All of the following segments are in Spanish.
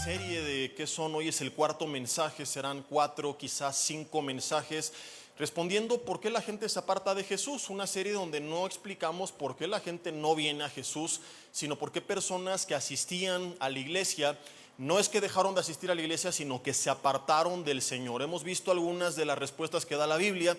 serie de ¿qué son? Hoy es el cuarto mensaje, serán 4, quizás 5 mensajes respondiendo por qué la gente se aparta de Jesús. Una serie donde no explicamos por qué la gente no viene a Jesús, sino por qué personas que asistían a la iglesia no es que dejaron de asistir a la iglesia, sino que se apartaron del Señor. Hemos visto algunas de las respuestas que da la Biblia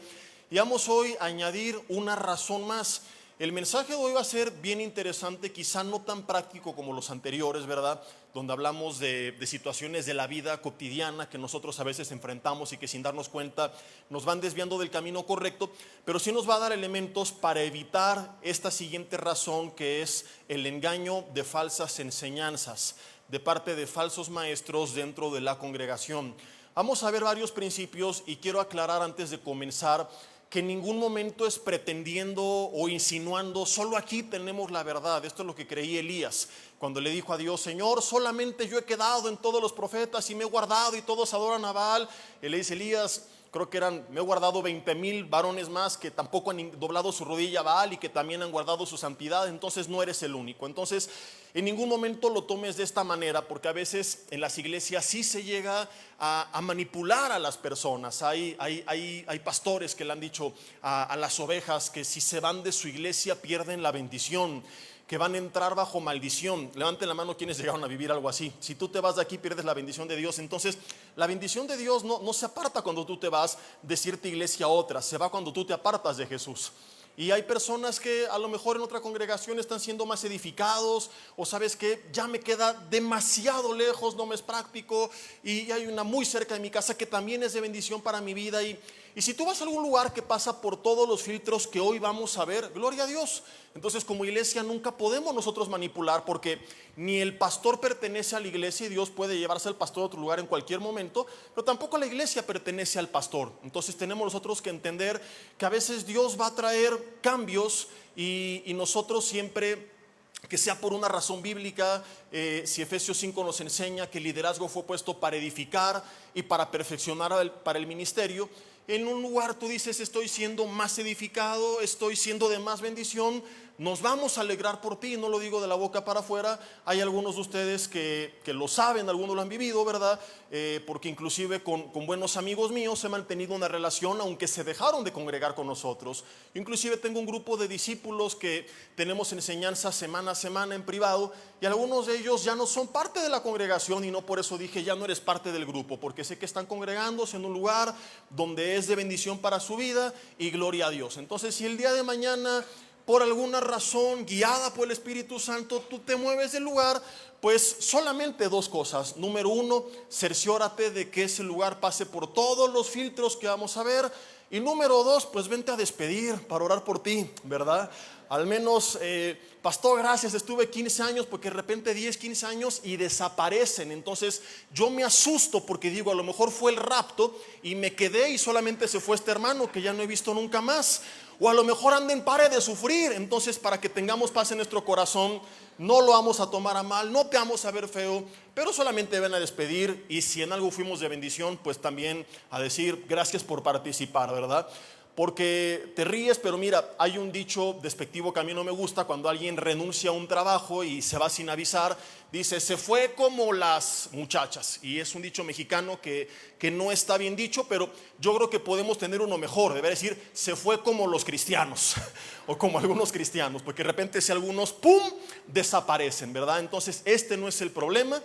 y vamos hoy a añadir una razón más. El mensaje de hoy va a ser bien interesante, quizá no tan práctico como los anteriores, ¿verdad? Donde hablamos de situaciones de la vida cotidiana que nosotros a veces enfrentamos y que sin darnos cuenta nos van desviando del camino correcto, pero sí nos va a dar elementos para evitar esta siguiente razón, que es el engaño de falsas enseñanzas de parte de falsos maestros dentro de la congregación. Vamos a ver varios principios y quiero aclarar antes de comenzar que en ningún momento es pretendiendo o insinuando, solo aquí tenemos la verdad. Esto es lo que creía Elías cuando le dijo a Dios: Señor, solamente yo he quedado en todos los profetas y me he guardado y todos adoran a Baal. Él le dice: Elías, creo que me he guardado 20,000 varones más que tampoco han doblado su rodilla a Baal y que también han guardado su santidad, entonces no eres el único. Entonces, en ningún momento lo tomes de esta manera, porque a veces en las iglesias sí se llega a manipular a las personas. Hay pastores que le han dicho a las ovejas que si se van de su iglesia pierden la bendición, que van a entrar bajo maldición. Levanten la mano quienes llegaron a vivir algo así. Si tú te vas de aquí pierdes la bendición de Dios. Entonces la bendición de Dios no se aparta cuando tú te vas de cierta iglesia a otra, se va cuando tú te apartas de Jesús. Y hay personas que a lo mejor en otra congregación están siendo más edificados, o sabes que ya me queda demasiado lejos, no me es práctico, y hay una muy cerca de mi casa que también es de bendición para mi vida. Y si tú vas a algún lugar que pasa por todos los filtros que hoy vamos a ver, gloria a Dios. Entonces, como iglesia nunca podemos nosotros manipular, porque ni el pastor pertenece a la iglesia y Dios puede llevarse al pastor a otro lugar en cualquier momento, pero tampoco la iglesia pertenece al pastor. Entonces tenemos nosotros que entender que a veces Dios va a traer cambios y nosotros siempre, que sea por una razón bíblica. Si Efesios 5 nos enseña que el liderazgo fue puesto para edificar y para perfeccionar para el ministerio, en un lugar tú dices: estoy siendo más edificado, estoy siendo de más bendición, nos vamos a alegrar por ti. No lo digo de la boca para afuera. Hay algunos de ustedes que lo saben, algunos lo han vivido, ¿verdad? Porque inclusive con buenos amigos míos he mantenido una relación, aunque se dejaron de congregar con nosotros. Inclusive tengo un grupo de discípulos que tenemos enseñanza semana a semana en privado, y algunos de ellos ya no son parte de la congregación, y no por eso dije ya no eres parte del grupo, porque sé que están congregándose en un lugar donde es de bendición para su vida, y gloria a Dios. Entonces, si el día de mañana por alguna razón, guiada por el Espíritu Santo, tú te mueves del lugar, pues solamente dos cosas. Número uno, cerciórate de que ese lugar pase por todos los filtros que vamos a ver. Y número dos, pues vente a despedir para orar por ti, ¿verdad? Al menos, pastor, gracias, estuve 15 años, porque de repente 10, 15 años y desaparecen. Entonces yo me asusto porque digo, a lo mejor fue el rapto y me quedé y solamente se fue este hermano que ya no he visto nunca más. O a lo mejor anden pare de sufrir. Entonces, para que tengamos paz en nuestro corazón, no lo vamos a tomar a mal, no te vamos a ver feo, pero solamente ven a despedir. Y si en algo fuimos de bendición, pues también a decir gracias por participar, ¿verdad? Porque te ríes, pero mira, hay un dicho despectivo que a mí no me gusta: cuando alguien renuncia a un trabajo y se va sin avisar, dice: se fue como las muchachas. Y es un dicho mexicano que no está bien dicho, pero yo creo que podemos tener uno mejor. Debe decir: se fue como los cristianos o como algunos cristianos, porque de repente si algunos ¡pum!, desaparecen, ¿verdad? Entonces este no es el problema.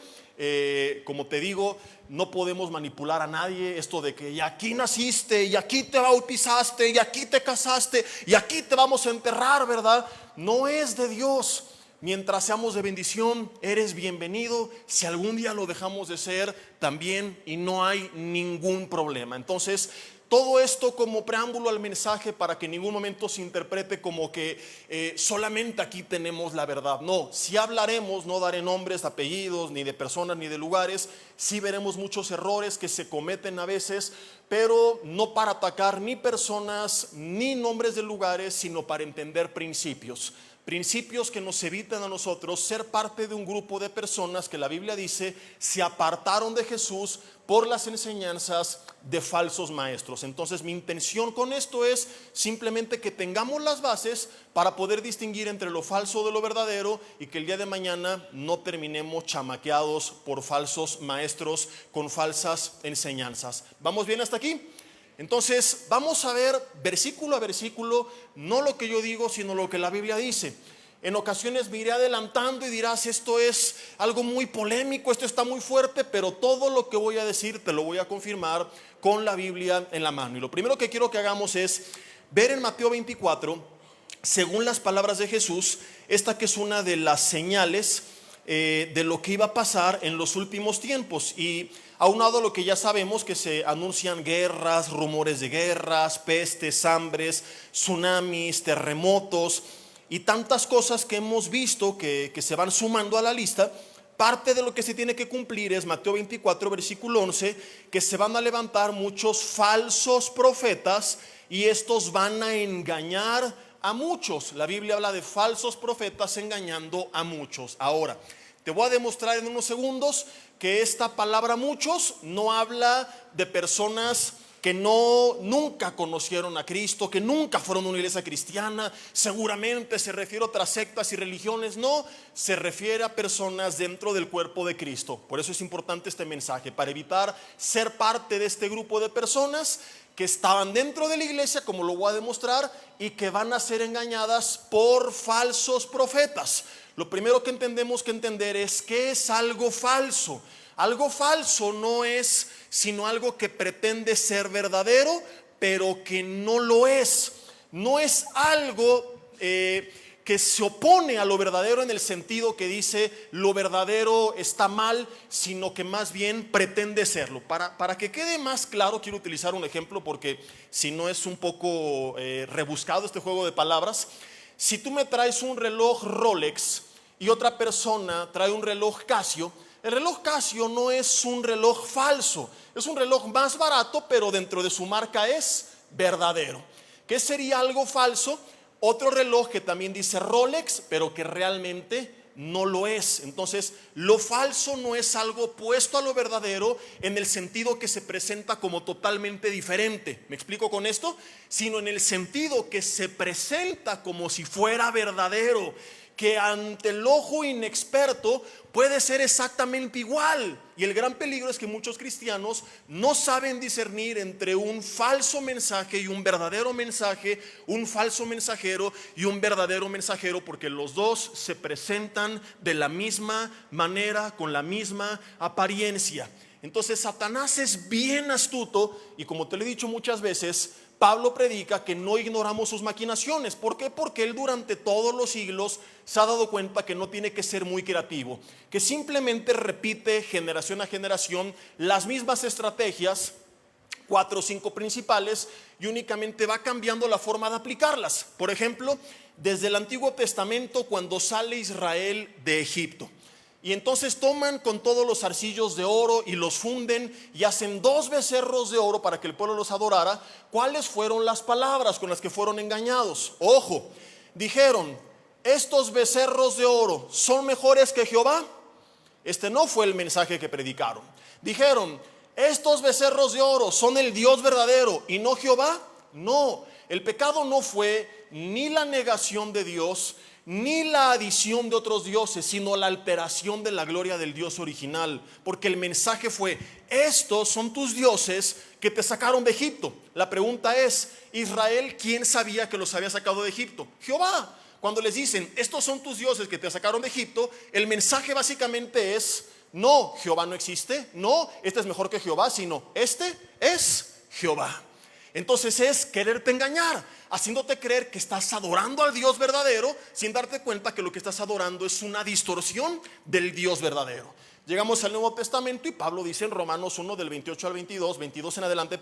Como te digo, no podemos manipular a nadie. Esto de que y aquí naciste, y aquí te bautizaste, y aquí te casaste, y aquí te vamos a enterrar, ¿verdad? No es de Dios. Mientras seamos de bendición, eres bienvenido. Si algún día lo dejamos de ser, también, y no hay ningún problema. Entonces, todo esto como preámbulo al mensaje, para que en ningún momento se interprete como que solamente aquí tenemos la verdad. No, si hablaremos, no daré nombres, apellidos, ni de personas, ni de lugares. Sí veremos muchos errores que se cometen a veces, pero no para atacar ni personas, ni nombres de lugares, sino para entender principios principios que nos evitan a nosotros ser parte de un grupo de personas que la Biblia dice se apartaron de Jesús por las enseñanzas de falsos maestros. Entonces mi intención con esto es simplemente que tengamos las bases para poder distinguir entre lo falso de lo verdadero y que el día de mañana no terminemos chamaqueados por falsos maestros con falsas enseñanzas. ¿Vamos bien hasta aquí? Entonces vamos a ver versículo a versículo, no lo que yo digo, sino lo que la Biblia dice. En ocasiones me iré adelantando y dirás, esto es algo muy polémico, esto está muy fuerte, pero todo lo que voy a decir te lo voy a confirmar con la Biblia en la mano. Y lo primero que quiero que hagamos es ver en Mateo 24, según las palabras de Jesús, esta que es una de las señales de lo que iba a pasar en los últimos tiempos. Y aunado a lo que ya sabemos, que se anuncian guerras, rumores de guerras, pestes, hambres, tsunamis, terremotos y tantas cosas que hemos visto que se van sumando a la lista. Parte de lo que se tiene que cumplir es Mateo 24, versículo 11, que se van a levantar muchos falsos profetas y estos van a engañar a muchos. La Biblia habla de falsos profetas engañando a muchos. Ahora, te voy a demostrar en unos segundos que esta palabra muchos no habla de personas que nunca conocieron a Cristo, que nunca fueron a una iglesia cristiana. Seguramente se refiere a otras sectas y religiones. No, se refiere a personas dentro del cuerpo de Cristo. Por eso es importante este mensaje, para evitar ser parte de este grupo de personas que estaban dentro de la iglesia, como lo voy a demostrar, y que van a ser engañadas por falsos profetas. Lo primero que tenemos que entender es qué es algo falso. Algo falso no es sino algo que pretende ser verdadero, pero que no lo es. No es algo que se opone a lo verdadero en el sentido que dice lo verdadero está mal, sino que más bien pretende serlo. Para que quede más claro, quiero utilizar un ejemplo, porque si no es un poco rebuscado este juego de palabras. Si tú me traes un reloj Rolex y otra persona trae un reloj Casio, el reloj Casio no es un reloj falso, es un reloj más barato, pero dentro de su marca es verdadero. ¿Qué sería algo falso? Otro reloj que también dice Rolex, pero que realmente no lo es. Entonces, lo falso no es algo opuesto a lo verdadero en el sentido que se presenta como totalmente diferente. ¿Me explico con esto? Sino en el sentido que se presenta como si fuera verdadero, que ante el ojo inexperto puede ser exactamente igual. Y el gran peligro es que muchos cristianos no saben discernir entre un falso mensaje y un verdadero mensaje, un falso mensajero y un verdadero mensajero, porque los dos se presentan de la misma manera, con la misma apariencia. Entonces Satanás es bien astuto, y como te lo he dicho muchas veces, Pablo predica que no ignoramos sus maquinaciones. ¿Por qué? Porque él durante todos los siglos se ha dado cuenta que no tiene que ser muy creativo, que simplemente repite generación a generación las mismas estrategias, 4 o 5 principales, y únicamente va cambiando la forma de aplicarlas. Por ejemplo, desde el Antiguo Testamento, cuando sale Israel de Egipto, y entonces toman con todos los arcillos de oro y los funden y hacen 2 becerros de oro para que el pueblo los adorara. ¿Cuáles fueron las palabras con las que fueron engañados? Ojo, dijeron, estos becerros de oro son mejores que Jehová. Este no fue el mensaje que predicaron. Dijeron, estos becerros de oro son el Dios verdadero y no Jehová. No, el pecado no fue ni la negación de Dios, ni la adición de otros dioses, sino la alteración de la gloria del Dios original. Porque el mensaje fue, estos son tus dioses que te sacaron de Egipto. La pregunta es, Israel, ¿quién sabía que los había sacado de Egipto? Jehová. Cuando les dicen, estos son tus dioses que te sacaron de Egipto, el mensaje básicamente es, no, Jehová no existe, no, este es mejor que Jehová, sino este es Jehová. Entonces es quererte engañar, haciéndote creer que estás adorando al Dios verdadero, sin darte cuenta que lo que estás adorando es una distorsión del Dios verdadero. Llegamos al Nuevo Testamento y Pablo dice en Romanos 1 del 28 al 22 en adelante,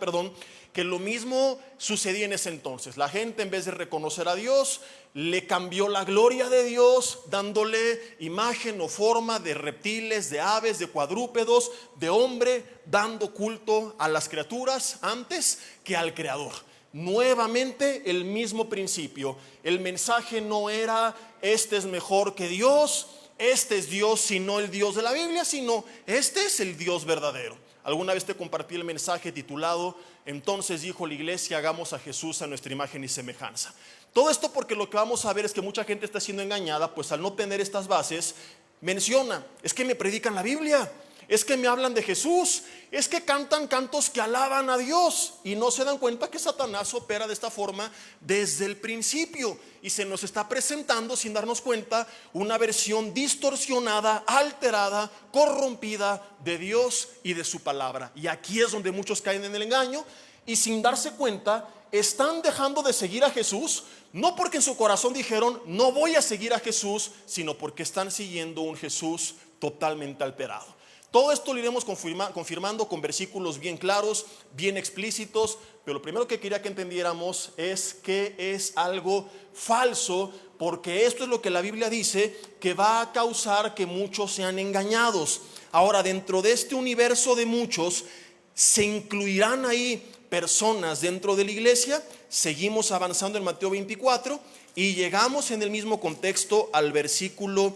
que lo mismo sucedía en ese entonces. La gente, en vez de reconocer a Dios, le cambió la gloria de Dios, dándole imagen o forma de reptiles, de aves, de cuadrúpedos, de hombre, dando culto a las criaturas antes que al Creador. Nuevamente el mismo principio. El mensaje no era este es mejor que Dios, este es Dios, sino el Dios de la Biblia, sino este es el Dios verdadero. Alguna vez te compartí el mensaje titulado Entonces dijo la iglesia, hagamos a Jesús a nuestra imagen y semejanza. Todo esto porque lo que vamos a ver es que mucha gente está siendo engañada, pues al no tener estas bases menciona, es que me predican la Biblia, es que me hablan de Jesús, es que cantan cantos que alaban a Dios, y no se dan cuenta que Satanás opera de esta forma desde el principio y se nos está presentando sin darnos cuenta una versión distorsionada, alterada, corrompida de Dios y de su palabra. Y aquí es donde muchos caen en el engaño y sin darse cuenta están dejando de seguir a Jesús, no porque en su corazón dijeron no voy a seguir a Jesús, sino porque están siguiendo un Jesús totalmente alterado. Todo esto lo iremos confirmando con versículos bien claros, bien explícitos, pero lo primero que quería que entendiéramos es que es algo falso, porque esto es lo que la Biblia dice que va a causar que muchos sean engañados. Ahora, dentro de este universo de muchos, se incluirán ahí personas dentro de la iglesia. Seguimos avanzando en Mateo 24 y llegamos en el mismo contexto al versículo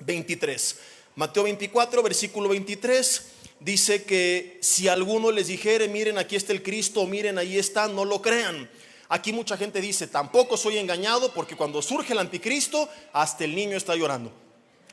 23. Mateo 24, versículo 23, dice que si alguno les dijere, miren aquí está el Cristo, o miren ahí está, no lo crean. Aquí mucha gente dice, tampoco soy engañado, porque cuando surge el anticristo, hasta el niño está llorando.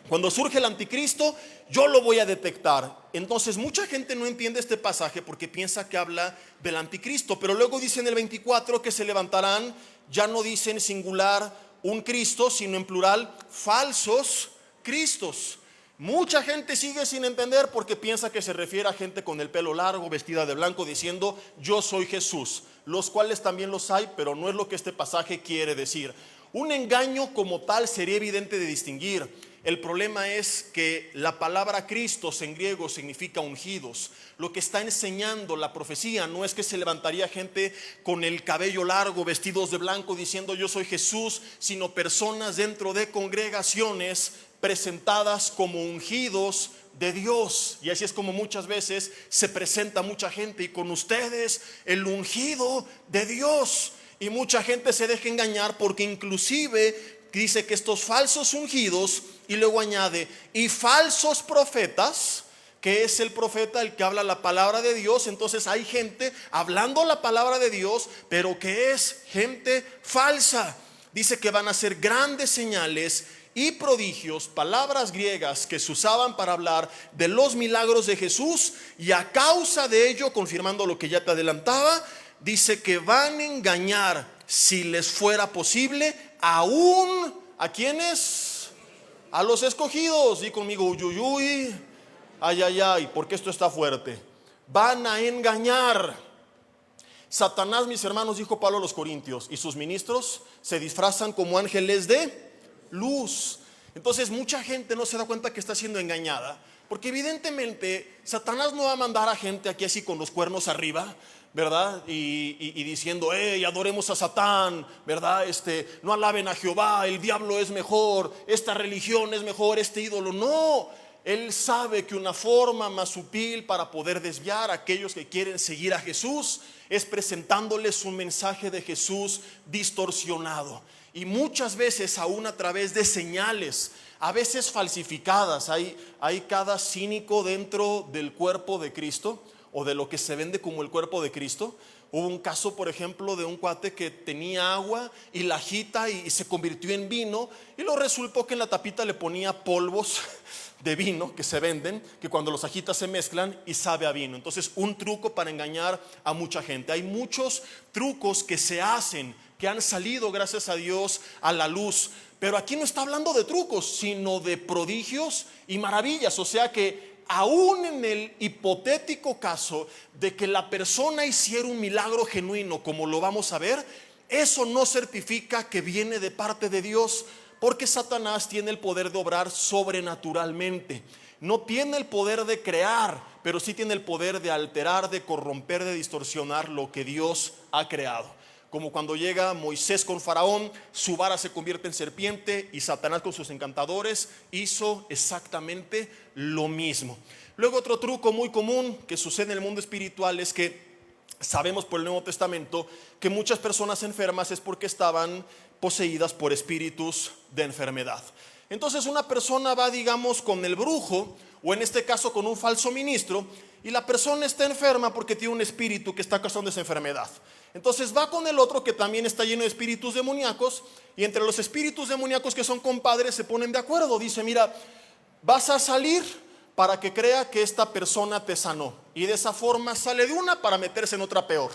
Cuando surge el anticristo, yo lo voy a detectar. Entonces mucha gente no entiende este pasaje porque piensa que habla del anticristo, pero luego dice en el 24 que se levantarán, ya no dice en singular un Cristo, sino en plural, falsos Cristos. Mucha gente sigue sin entender porque piensa que se refiere a gente con el pelo largo, vestida de blanco, diciendo yo soy Jesús, los cuales también los hay, pero no es lo que este pasaje quiere decir. Un engaño como tal sería evidente de distinguir. El problema es que la palabra Cristos en griego significa ungidos. Lo que está enseñando la profecía no es que se levantaría gente con el cabello largo, vestidos de blanco, diciendo yo soy Jesús, sino personas dentro de congregaciones presentadas como ungidos de Dios. Y así es como muchas veces se presenta mucha gente, y con ustedes el ungido de Dios. Y mucha gente se deja engañar porque inclusive dice que estos falsos ungidos, y luego añade, y falsos profetas, que es el profeta el que habla la palabra de Dios. Entonces hay gente hablando la palabra de Dios, pero que es gente falsa. Dice que van a hacer grandes señales y prodigios, palabras griegas que se usaban para hablar de los milagros de Jesús, y a causa de ello, confirmando lo que ya te adelantaba, dice que van a engañar, si les fuera posible, aún ¿a quiénes? A los escogidos. Y conmigo, uy, uy, uy, ay, ay, ay, porque esto está fuerte. Van a engañar. Satanás, mis hermanos, dijo Pablo a los Corintios, y sus ministros se disfrazan como ángeles de luz. Entonces mucha gente no se da cuenta que está siendo engañada, porque evidentemente Satanás no va a mandar a gente aquí así con los cuernos arriba, ¿verdad? Y diciendo, adoremos a Satán, ¿verdad? No alaben a Jehová, el diablo es mejor, esta religión es mejor, este ídolo. No, él sabe que una forma más sutil para poder desviar a aquellos que quieren seguir a Jesús es presentándoles un mensaje de Jesús distorsionado. Y muchas veces aún a través de señales, a veces falsificadas. Hay cada cínico dentro del cuerpo de Cristo, o de lo que se vende como el cuerpo de Cristo. Hubo un caso, por ejemplo, de un cuate que tenía agua y la agita y se convirtió en vino, y luego resultó que en la tapita le ponía polvos de vino que se venden, que cuando los agitas se mezclan y sabe a vino. Entonces, un truco para engañar a mucha gente. Hay muchos trucos que se hacen, que han salido, gracias a Dios, a la luz. Pero aquí no está hablando de trucos, sino de prodigios y maravillas. O sea que aún en el hipotético caso de que la persona hiciera un milagro genuino, como lo vamos a ver, eso no certifica que viene de parte de Dios, porque Satanás tiene el poder de obrar sobrenaturalmente. No tiene el poder de crear, pero sí tiene el poder de alterar, de corromper, de distorsionar lo que Dios ha creado. Como cuando llega Moisés con Faraón, su vara se convierte en serpiente, y Satanás con sus encantadores hizo exactamente lo mismo. Luego, otro truco muy común que sucede en el mundo espiritual es que sabemos por el Nuevo Testamento que muchas personas enfermas es porque estaban poseídas por espíritus de enfermedad. Entonces una persona va, digamos, con el brujo, o en este caso con un falso ministro, y la persona está enferma porque tiene un espíritu que está causando esa enfermedad. Entonces va con el otro que también está lleno de espíritus demoníacos, y entre los espíritus demoníacos que son compadres se ponen de acuerdo. Dice: mira, vas a salir para que crea que esta persona te sanó, y de esa forma sale de una para meterse en otra peor.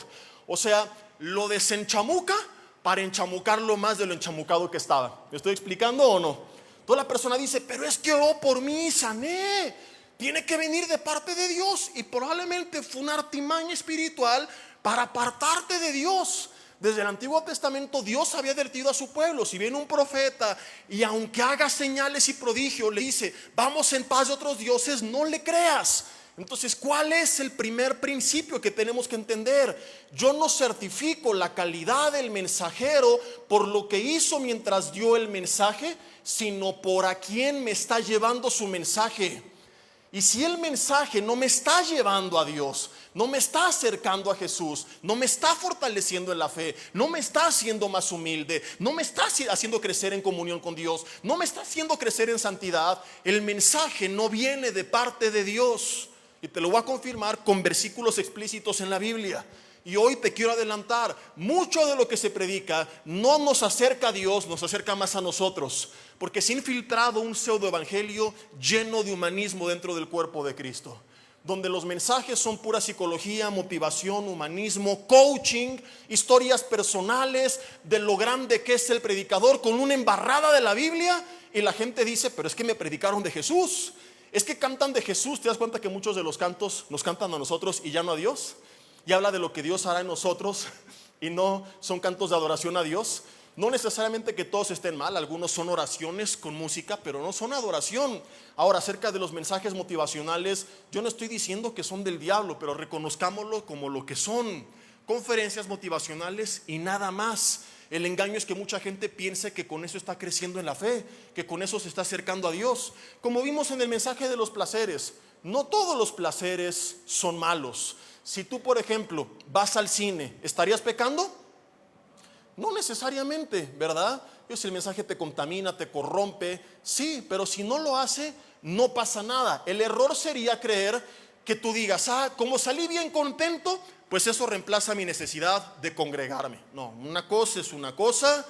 O sea, lo desenchamuca para enchamucarlo más de lo enchamucado que estaba. ¿Me estoy explicando o no? Toda la persona dice: pero es que oró por mí, sané. Tiene que venir de parte de Dios, y probablemente fue una artimaña espiritual para apartarte de Dios. Desde el Antiguo Testamento Dios había advertido a su pueblo: si viene un profeta y aunque haga señales y prodigios, le dice: vamos en paz de otros dioses, no le creas. Entonces, ¿cuál es el primer principio que tenemos que entender? Yo no certifico la calidad del mensajero por lo que hizo mientras dio el mensaje, sino por a quién me está llevando su mensaje. Y si el mensaje no me está llevando a Dios, no me está acercando a Jesús, no me está fortaleciendo en la fe, no me está haciendo más humilde, no me está haciendo crecer en comunión con Dios, no me está haciendo crecer en santidad, el mensaje no viene de parte de Dios. Y te lo voy a confirmar con versículos explícitos en la Biblia. Y hoy te quiero adelantar: mucho de lo que se predica no nos acerca a Dios, nos acerca más a nosotros, porque se ha infiltrado un pseudo evangelio lleno de humanismo dentro del cuerpo de Cristo, donde los mensajes son pura psicología, motivación, humanismo, coaching, historias personales de lo grande que es el predicador, con una embarrada de la Biblia. Y la gente dice: pero es que me predicaron de Jesús, es que cantan de Jesús. ¿Te das cuenta que muchos de los cantos nos cantan a nosotros y ya no a Dios? Y habla de lo que Dios hará en nosotros, y no son cantos de adoración a Dios. No necesariamente que todos estén mal, algunos son oraciones con música, pero no son adoración. Ahora, acerca de los mensajes motivacionales, yo no estoy diciendo que son del diablo, pero reconozcámoslo como lo que son: conferencias motivacionales y nada más. El engaño es que mucha gente piense que con eso está creciendo en la fe, que con eso se está acercando a Dios. Como vimos en el mensaje de los placeres, no todos los placeres son malos. Si tú, por ejemplo, vas al cine, ¿estarías pecando? No necesariamente, ¿verdad? Si el mensaje te contamina, te corrompe, sí, pero si no lo hace, no pasa nada. El error sería creer que tú digas: como salí bien contento, pues eso reemplaza mi necesidad de congregarme. No, una cosa es una cosa,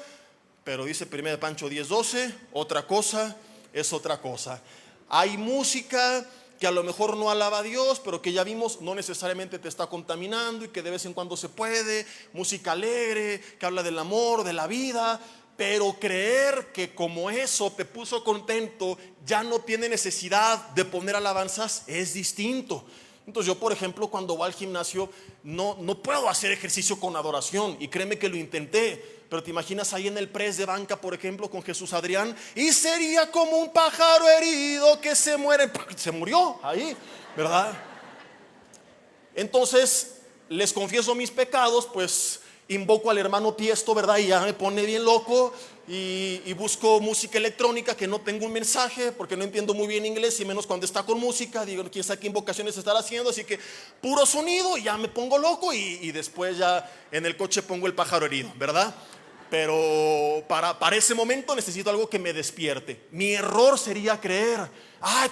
pero dice 1 Pancho 10:12, otra cosa es otra cosa. Hay música que a lo mejor no alaba a Dios, pero que ya vimos no necesariamente te está contaminando, y que de vez en cuando se puede, música alegre, que habla del amor, de la vida. Pero creer que como eso te puso contento, ya no tiene necesidad de poner alabanzas, es distinto. Entonces yo, por ejemplo, cuando voy al gimnasio, no puedo hacer ejercicio con adoración, y créeme que lo intenté. Pero te imaginas ahí en el press de banca, por ejemplo, con Jesús Adrián, y sería como un pájaro herido que se muere. Se murió ahí, ¿verdad? Entonces les confieso mis pecados, pues invoco al hermano Tiesto, ¿verdad? Y ya me pone bien loco, y busco música electrónica que no tengo un mensaje, porque no entiendo muy bien inglés, y menos cuando está con música. Digo, quién sabe qué invocaciones estará haciendo, así que puro sonido, y ya me pongo loco, y después ya en el coche pongo el pájaro herido, ¿verdad? Pero para ese momento necesito algo que me despierte. Mi error sería creer: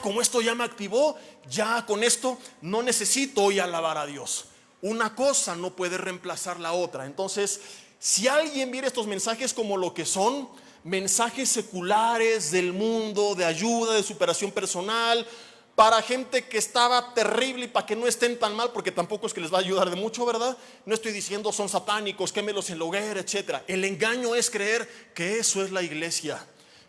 como esto ya me activó, ya con esto no necesito hoy alabar a Dios. Una cosa no puede reemplazar la otra. Entonces, si alguien viera estos mensajes como lo que son, mensajes seculares del mundo, de ayuda, de superación personal, para gente que estaba terrible y para que no estén tan mal, porque tampoco es que les va a ayudar de mucho, ¿verdad? No estoy diciendo son satánicos, quémelos en la hoguera, etc. El engaño es creer que eso es la iglesia,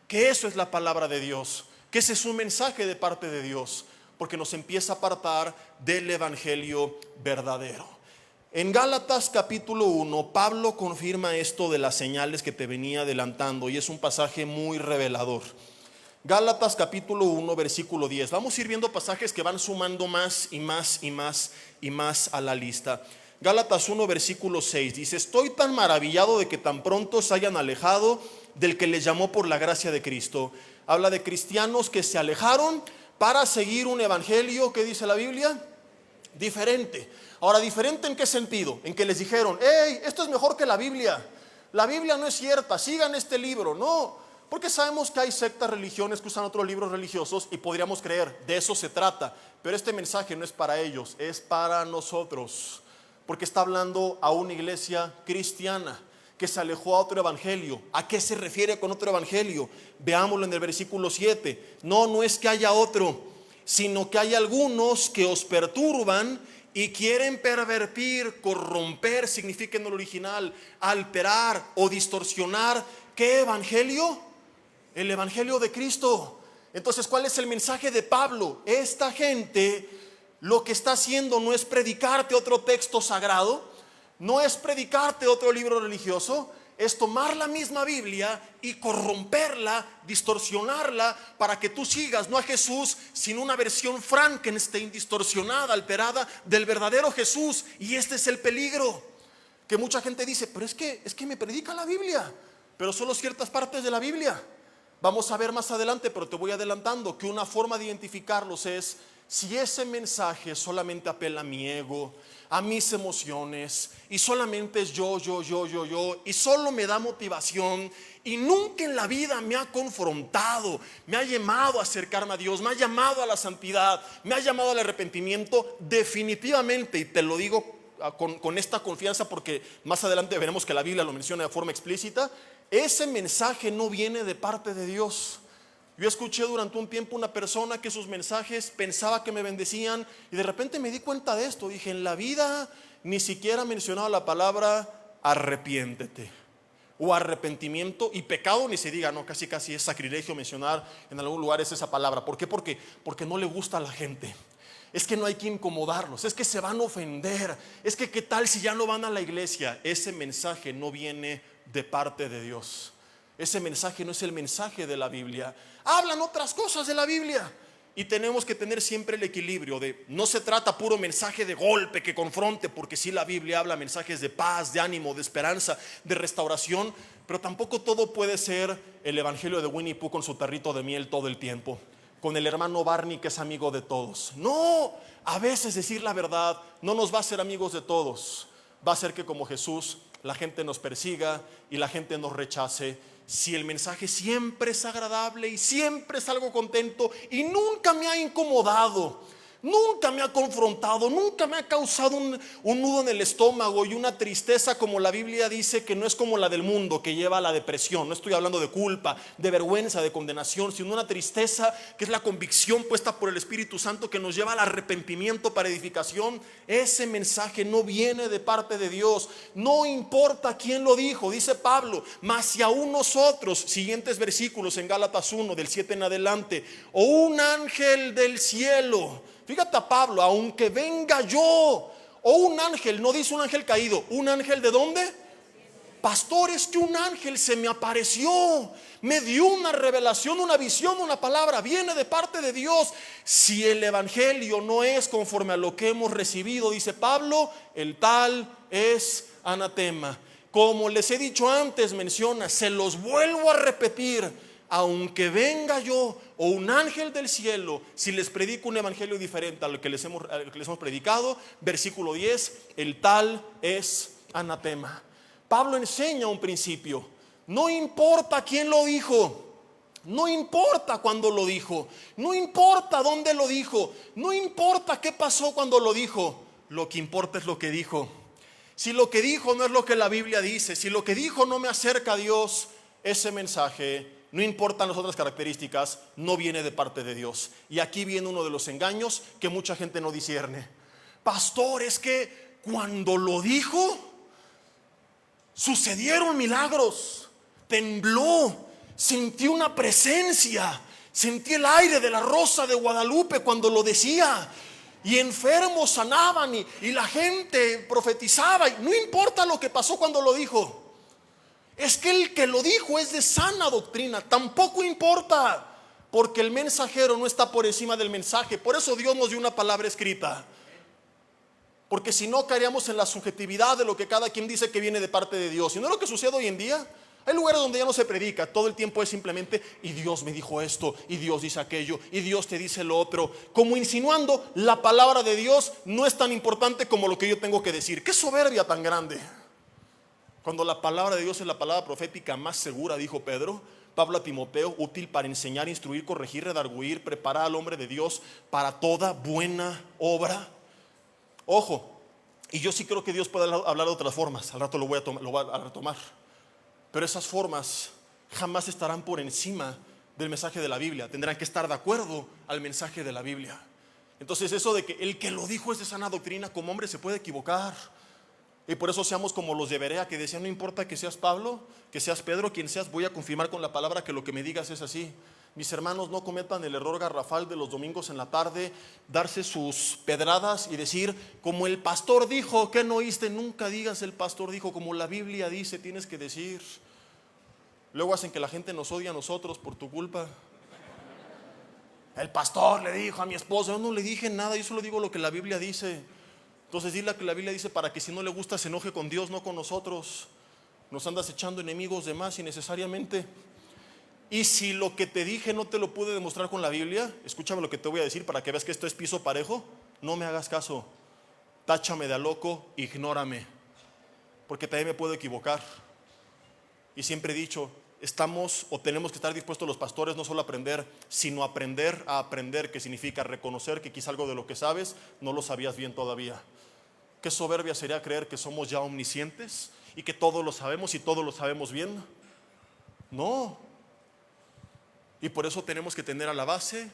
que eso es la palabra de Dios, que ese es un mensaje de parte de Dios, porque nos empieza a apartar del evangelio verdadero. En Gálatas capítulo 1, Pablo confirma esto de las señales que te venía adelantando, y es un pasaje muy revelador. Gálatas capítulo 1 versículo 10. Vamos a ir viendo pasajes que van sumando más y más y más y más a la lista. Gálatas 1 versículo 6 dice: estoy tan maravillado de que tan pronto se hayan alejado del que les llamó por la gracia de Cristo. Habla de cristianos que se alejaron para seguir un evangelio, ¿qué dice la Biblia? Diferente. Ahora, ¿diferente en qué sentido? En que les dijeron, hey, esto es mejor que la Biblia. La Biblia no es cierta, sigan este libro. No, porque sabemos que hay sectas, religiones que usan otros libros religiosos y podríamos creer, de eso se trata. Pero este mensaje no es para ellos, es para nosotros. Porque está hablando a una iglesia cristiana que se alejó a otro evangelio. ¿A qué se refiere con otro evangelio? Veámoslo en el versículo 7. No es que haya otro, sino que hay algunos que os perturban y quieren pervertir, corromper, significa en el original, alterar o distorsionar. ¿Qué evangelio? El evangelio de Cristo. Entonces, ¿cuál es el mensaje de Pablo? Esta gente lo que está haciendo no es predicarte otro texto sagrado, no es predicarte otro libro religioso, es tomar la misma Biblia y corromperla, distorsionarla para que tú sigas no a Jesús, sino una versión Frankenstein, distorsionada, alterada del verdadero Jesús. Y este es el peligro, que mucha gente dice, pero es que me predica la Biblia, pero solo ciertas partes de la Biblia. Vamos a ver más adelante, pero te voy adelantando que una forma de identificarlos es si ese mensaje solamente apela a mi ego, a mis emociones, y solamente es yo, y solo me da motivación, y nunca en la vida me ha confrontado, me ha llamado a acercarme a Dios, me ha llamado a la santidad, me ha llamado al arrepentimiento. Definitivamente, y te lo digo con esta confianza porque más adelante veremos que la Biblia lo menciona de forma explícita, ese mensaje no viene de parte de Dios. Yo escuché durante un tiempo una persona que sus mensajes pensaba que me bendecían, y de repente me di cuenta de esto. Dije, en la vida ni siquiera mencionaba la palabra arrepiéntete o arrepentimiento, y pecado ni se diga, no, casi es sacrilegio mencionar en algún lugar esa palabra. ¿Por qué? Porque no le gusta a la gente. Es que no hay que incomodarlos, es que se van a ofender, es que qué tal si ya no van a la iglesia. Ese mensaje no viene de parte de Dios. Ese mensaje no es el mensaje de la Biblia. Hablan otras cosas de la Biblia, y tenemos que tener siempre el equilibrio de no se trata puro mensaje de golpe que confronte, porque sí, la Biblia habla mensajes de paz, de ánimo, de esperanza, de restauración, pero tampoco todo puede ser el evangelio de Winnie Pooh con su tarrito de miel todo el tiempo, con el hermano Barney que es amigo de todos. No, a veces decir la verdad no nos va a hacer amigos de todos. Va a hacer que, como Jesús, la gente nos persiga y la gente nos rechace. Si el mensaje siempre es agradable y siempre es algo contento y nunca me ha incomodado, nunca me ha confrontado, nunca me ha causado un nudo en el estómago y una tristeza como la Biblia dice que no es como la del mundo, que lleva a la depresión. No estoy hablando de culpa, de vergüenza, de condenación, sino una tristeza que es la convicción puesta por el Espíritu Santo que nos lleva al arrepentimiento para edificación. Ese mensaje no viene de parte de Dios. No importa quién lo dijo, dice Pablo, mas si aún nosotros, siguientes versículos en Gálatas 1 del 7 en adelante, o un ángel del cielo. Fíjate a Pablo, aunque venga yo, o un ángel, no dice un ángel caído, ¿un ángel de dónde? Pastor, es que un ángel se me apareció, me dio una revelación, una visión, una palabra, viene de parte de Dios. Si el evangelio no es conforme a lo que hemos recibido, dice Pablo, el tal es anatema. Como les he dicho antes, menciona, se los vuelvo a repetir, aunque venga yo o un ángel del cielo, si les predico un evangelio diferente a lo que les hemos predicado, versículo 10, el tal es anatema. Pablo enseña un principio. No importa quién lo dijo, no importa cuándo lo dijo, no importa dónde lo dijo, no importa qué pasó cuando lo dijo, lo que importa es lo que dijo. Si lo que dijo no es lo que la Biblia dice, si lo que dijo no me acerca a Dios, ese mensaje, no importan las otras características, no viene de parte de Dios. Y aquí viene uno de los engaños que mucha gente no discierne. Pastor, es que cuando lo dijo, sucedieron milagros, tembló, sentí una presencia, sentí el aire de la Rosa de Guadalupe cuando lo decía, y enfermos sanaban y la gente profetizaba. Y no importa lo que pasó cuando lo dijo, es que el que lo dijo es de sana doctrina. Tampoco importa, porque el mensajero no está por encima del mensaje. Por eso Dios nos dio una palabra escrita, porque si no caeríamos en la subjetividad de lo que cada quien dice que viene de parte de Dios. Y no es lo que sucede hoy en día. Hay lugares donde ya no se predica, todo el tiempo es simplemente, y Dios me dijo esto, y Dios dice aquello, y Dios te dice lo otro, como insinuando la palabra de Dios no es tan importante como lo que yo tengo que decir. ¡Qué soberbia tan grande! Cuando la palabra de Dios es la palabra profética más segura, dijo Pedro, Pablo a Timoteo, útil para enseñar, instruir, corregir, redarguir, preparar al hombre de Dios para toda buena obra. Ojo, y yo sí creo que Dios puede hablar de otras formas, al rato lo voy a retomar. Pero esas formas jamás estarán por encima del mensaje de la Biblia. Tendrán que estar de acuerdo al mensaje de la Biblia. Entonces eso de que el que lo dijo es de sana doctrina, como hombre se puede equivocar. Y por eso seamos como los de Berea, que decían, no importa que seas Pablo, que seas Pedro, quien seas, voy a confirmar con la palabra que lo que me digas es así. Mis hermanos, no cometan el error garrafal de los domingos en la tarde, darse sus pedradas y decir, como el pastor dijo, ¿qué no oíste? Nunca digas el pastor dijo, como la Biblia dice, tienes que decir. Luego hacen que la gente nos odie a nosotros por tu culpa. El pastor le dijo a mi esposa, yo no le dije nada, yo solo digo lo que la Biblia dice. Entonces dile que la Biblia dice para que si no le gusta se enoje con Dios, no con nosotros. Nos andas echando enemigos de más innecesariamente. Y si lo que te dije no te lo pude demostrar con la Biblia, escúchame lo que te voy a decir para que veas que esto es piso parejo. No me hagas caso, táchame de a loco, ignórame, porque también me puedo equivocar. Y siempre he dicho, estamos o tenemos que estar dispuestos los pastores no solo a aprender, sino aprender a aprender, que significa reconocer que quizá algo de lo que sabes no lo sabías bien todavía. Qué soberbia sería creer que somos ya omniscientes y que todo lo sabemos y todo lo sabemos bien. No. Y por eso tenemos que tener a la base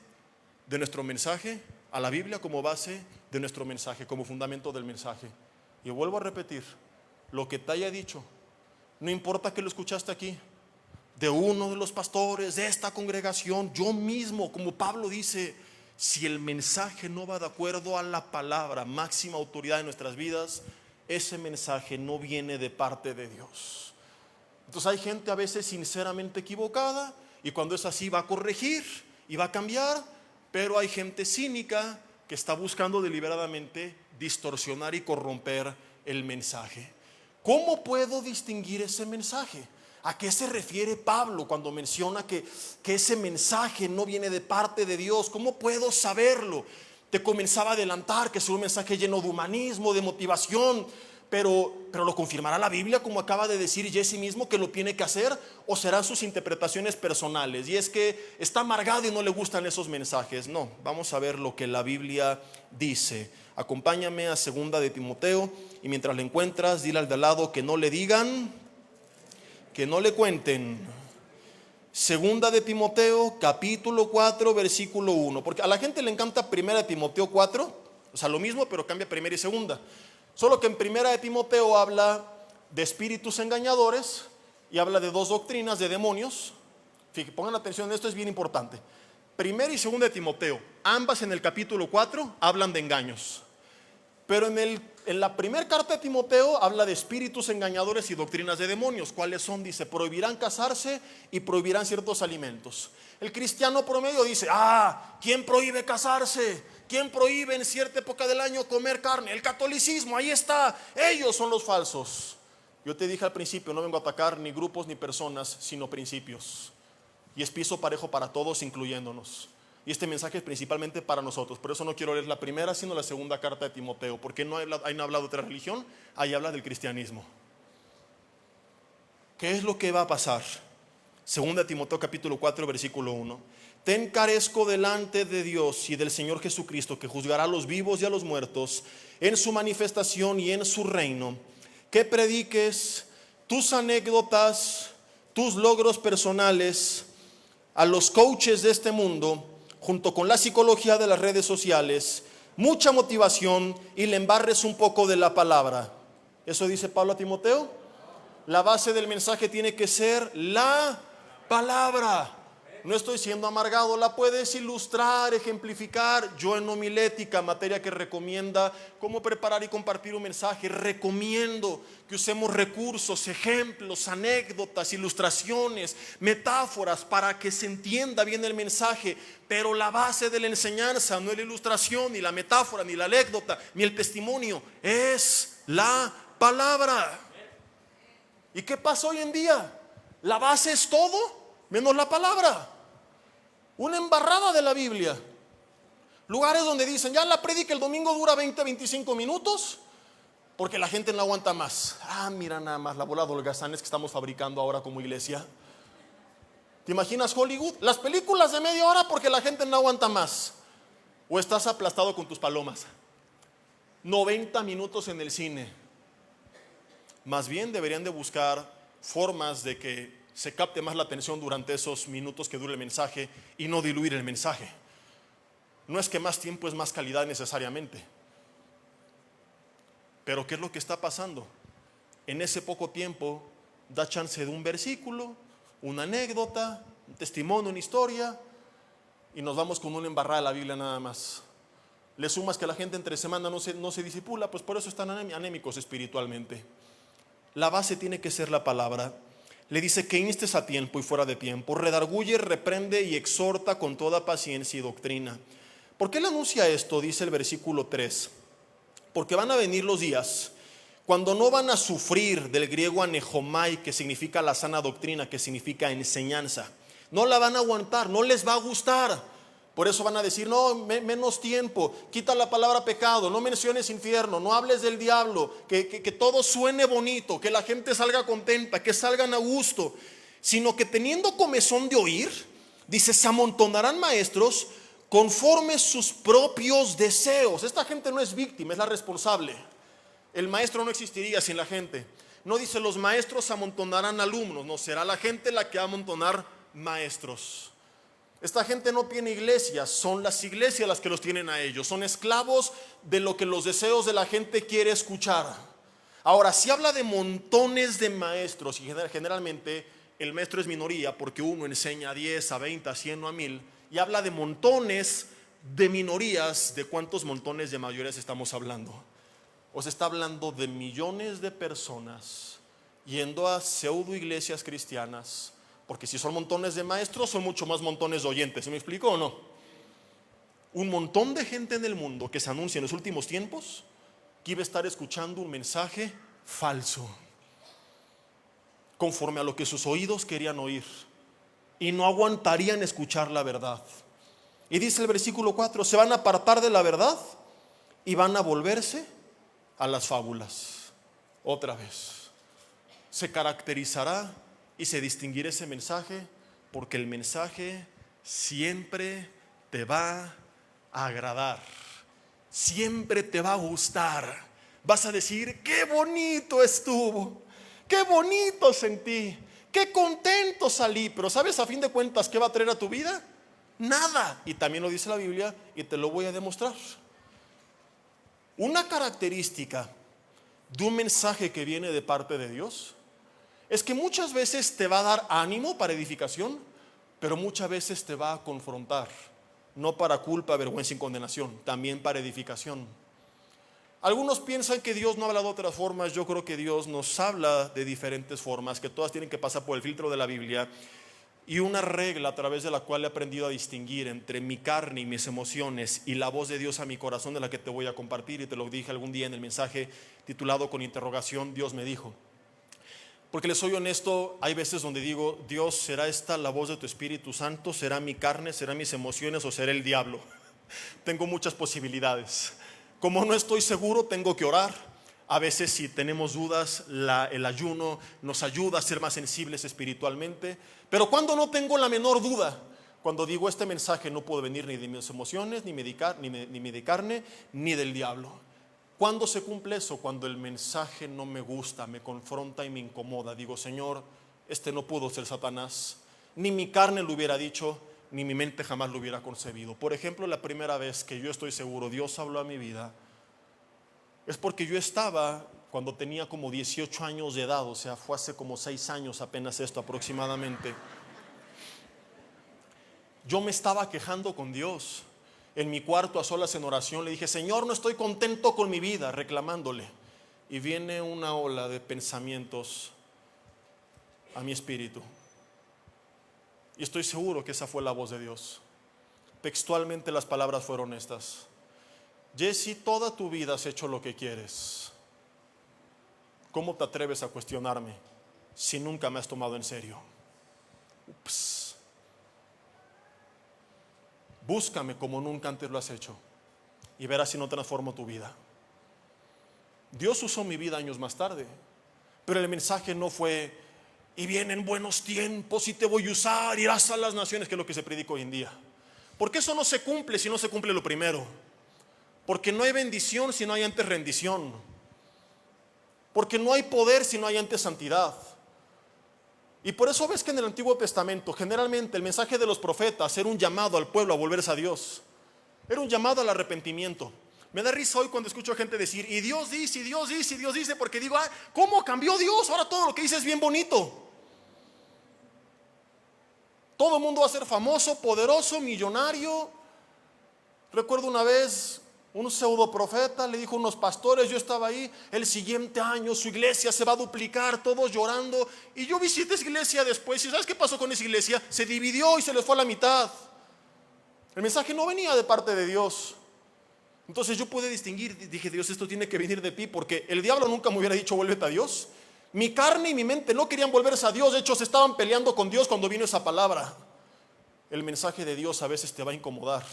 de nuestro mensaje, a la Biblia como base de nuestro mensaje, como fundamento del mensaje. Y vuelvo a repetir, lo que te haya dicho, no importa que lo escuchaste aquí, de uno de los pastores de esta congregación, yo mismo, como Pablo dice, si el mensaje no va de acuerdo a la palabra, máxima autoridad de nuestras vidas, ese mensaje no viene de parte de Dios. Entonces hay gente a veces sinceramente equivocada, y cuando es así va a corregir y va a cambiar, pero hay gente cínica que está buscando deliberadamente distorsionar y corromper el mensaje. ¿Cómo puedo distinguir ese mensaje? ¿A qué se refiere Pablo cuando menciona que ese mensaje no viene de parte de Dios? ¿Cómo puedo saberlo? Te comenzaba a adelantar que es un mensaje lleno de humanismo, de motivación, pero lo confirmará la Biblia, como acaba de decir Jesse mismo que lo tiene que hacer, o serán sus interpretaciones personales. Y es que está amargado y no le gustan esos mensajes. No, vamos a ver lo que la Biblia dice. Acompáñame a 2 de Timoteo, y mientras le encuentras, dile al de al lado que no le digan, que no le cuenten. 2 de Timoteo, capítulo 4, versículo 1. Porque a la gente le encanta 1 de Timoteo 4, o sea, lo mismo, pero cambia primera y segunda. Solo que en 1 de Timoteo habla de espíritus engañadores y habla de dos doctrinas de demonios. Fíjense, pongan atención, esto es bien importante. 1 y 2 de Timoteo, ambas en el capítulo 4 hablan de engaños. Pero en la primera carta de Timoteo habla de espíritus engañadores y doctrinas de demonios. ¿Cuáles son? Dice, prohibirán casarse y prohibirán ciertos alimentos. El cristiano promedio dice, ¿quién prohíbe casarse? ¿Quién prohíbe en cierta época del año comer carne? El catolicismo, ahí está. Ellos son los falsos. Yo te dije al principio, no vengo a atacar ni grupos ni personas, sino principios. Y es piso parejo para todos, incluyéndonos. Y este mensaje es principalmente para nosotros. Por eso no quiero leer la primera, sino la segunda carta de Timoteo, porque ahí no habla de otra religión, ahí habla del cristianismo. ¿Qué es lo que va a pasar? 2 de Timoteo capítulo 4, versículo 1. Te encarezco delante de Dios y del Señor Jesucristo, que juzgará a los vivos y a los muertos en su manifestación y en su reino, que prediques tus anécdotas, tus logros personales a los coaches de este mundo, junto con la psicología de las redes sociales, mucha motivación, y le embarres un poco de la palabra. ¿Eso dice Pablo a Timoteo? La base del mensaje tiene que ser la palabra. No estoy siendo amargado, la puedes ilustrar, ejemplificar. Yo en homilética, materia que recomienda cómo preparar y compartir un mensaje, recomiendo que usemos recursos, ejemplos, anécdotas, ilustraciones, metáforas para que se entienda bien el mensaje. Pero la base de la enseñanza no es la ilustración, ni la metáfora, ni la anécdota, ni el testimonio, es la palabra. ¿Y qué pasa hoy en día? La base es todo menos la palabra. Una embarrada de la Biblia. Lugares donde dicen, ya la prédica el domingo dura 20-25 minutos porque la gente no aguanta más. Mira nada más la bola de holgazanes que estamos fabricando ahora como iglesia. ¿Te imaginas Hollywood? Las películas de media hora porque la gente no aguanta más. O estás aplastado con tus palomas. 90 minutos en el cine. Más bien deberían de buscar formas de que se capte más la atención durante esos minutos que dure el mensaje y no diluir el mensaje. No es que más tiempo es más calidad necesariamente. Pero ¿qué es lo que está pasando? En ese poco tiempo da chance de un versículo, una anécdota, un testimonio, una historia, y nos vamos con una embarrada de la Biblia nada más. Le sumas que la gente entre semana no se disipula, pues por eso están anémicos espiritualmente. La base tiene que ser la palabra. Le dice que instes a tiempo y fuera de tiempo, redarguye, reprende y exhorta con toda paciencia y doctrina. ¿Por qué le anuncia esto? Dice el versículo 3. Porque van a venir los días cuando no van a sufrir, del griego anejomai, que significa la sana doctrina, que significa enseñanza. No la van a aguantar, no les va a gustar. Por eso van a decir, no, menos tiempo, quita la palabra pecado, no menciones infierno, no hables del diablo, que todo suene bonito, que la gente salga contenta, que salgan a gusto. Sino que teniendo comezón de oír, dice, se amontonarán maestros conforme sus propios deseos. Esta gente no es víctima, es la responsable. El maestro no existiría sin la gente. No dice los maestros amontonarán alumnos, no, será la gente la que va a amontonar maestros. Esta gente no tiene iglesias, son las iglesias las que los tienen a ellos. Son esclavos de lo que los deseos de la gente quiere escuchar. Ahora, si habla de montones de maestros, y generalmente el maestro es minoría porque uno enseña a 10, a 20, a 100 o a 1000, y habla de montones de minorías, ¿de cuántos montones de mayorías estamos hablando? O se está hablando de millones de personas yendo a pseudo iglesias cristianas. Porque si son montones de maestros, son mucho más montones de oyentes. ¿Se me explico o no? Un montón de gente en el mundo que se anuncia en los últimos tiempos que iba a estar escuchando un mensaje falso, conforme a lo que sus oídos querían oír, y no aguantarían escuchar la verdad. Y dice el versículo 4, se van a apartar de la verdad y van a volverse a las fábulas. Otra vez, se caracterizará y se distinguirá ese mensaje porque el mensaje siempre te va a agradar, siempre te va a gustar. Vas a decir, qué bonito estuvo, qué bonito sentí, qué contento salí. Pero ¿sabes a fin de cuentas qué va a traer a tu vida? Nada. Y también lo dice la Biblia y te lo voy a demostrar. Una característica de un mensaje que viene de parte de Dios es que muchas veces te va a dar ánimo para edificación, pero muchas veces te va a confrontar, no para culpa, vergüenza y condenación, también para edificación. Algunos piensan que Dios no habla de otras formas. Yo creo que Dios nos habla de diferentes formas, que todas tienen que pasar por el filtro de la Biblia. Y una regla a través de la cual he aprendido a distinguir entre mi carne y mis emociones y la voz de Dios a mi corazón, de la que te voy a compartir, y te lo dije algún día en el mensaje titulado con interrogación, Dios me dijo. Porque les soy honesto, hay veces donde digo, Dios, ¿será esta la voz de tu Espíritu Santo? ¿Será mi carne? ¿Será mis emociones? ¿O será el diablo? Tengo muchas posibilidades. Como no estoy seguro, tengo que orar. A veces si tenemos dudas, el ayuno nos ayuda a ser más sensibles espiritualmente. Pero cuando no tengo la menor duda, cuando digo este mensaje no puede venir ni de mis emociones, ni de carne, ni del diablo. ¿Cuándo se cumple eso? Cuando el mensaje no me gusta, me confronta y me incomoda. Digo, Señor, este no pudo ser Satanás. Ni mi carne lo hubiera dicho, ni mi mente jamás lo hubiera concebido. Por ejemplo, la primera vez que yo estoy seguro Dios habló a mi vida es porque yo estaba, cuando tenía como 18 años de edad, o sea, fue hace como 6 años apenas esto aproximadamente. Yo me estaba quejando con Dios. En mi cuarto a solas en oración le dije, Señor, no estoy contento con mi vida, reclamándole. Y viene una ola de pensamientos a mi espíritu. Y estoy seguro que esa fue la voz de Dios. Textualmente las palabras fueron estas: Jesse, toda tu vida has hecho lo que quieres. ¿Cómo te atreves a cuestionarme si nunca me has tomado en serio? Ups. Búscame como nunca antes lo has hecho y verás si no transformo tu vida. Dios usó mi vida años más tarde, pero el mensaje no fue: y vienen buenos tiempos y te voy a usar, irás a las naciones, que es lo que se predica hoy en día. Porque eso no se cumple si no se cumple lo primero. Porque no hay bendición si no hay antes rendición. Porque no hay poder si no hay antes santidad. Y por eso ves que en el Antiguo Testamento generalmente el mensaje de los profetas era un llamado al pueblo a volverse a Dios. Era un llamado al arrepentimiento. Me da risa hoy cuando escucho a gente decir: y Dios dice, y Dios dice, y Dios dice, porque digo: ¿cómo cambió Dios? Ahora todo lo que dice es bien bonito. Todo el mundo va a ser famoso, poderoso, millonario. Recuerdo una vez un pseudo profeta le dijo a unos pastores, yo estaba ahí: el siguiente año su iglesia se va a duplicar, todos llorando. Y yo visité esa iglesia después, y ¿sabes qué pasó con esa iglesia? Se dividió y se les fue a la mitad. El mensaje no venía de parte de Dios. Entonces yo pude distinguir, dije: Dios, esto tiene que venir de ti, porque el diablo nunca me hubiera dicho vuélvete a Dios. Mi carne y mi mente no querían volverse a Dios, de hecho se estaban peleando con Dios cuando vino esa palabra. El mensaje de Dios a veces te va a incomodar,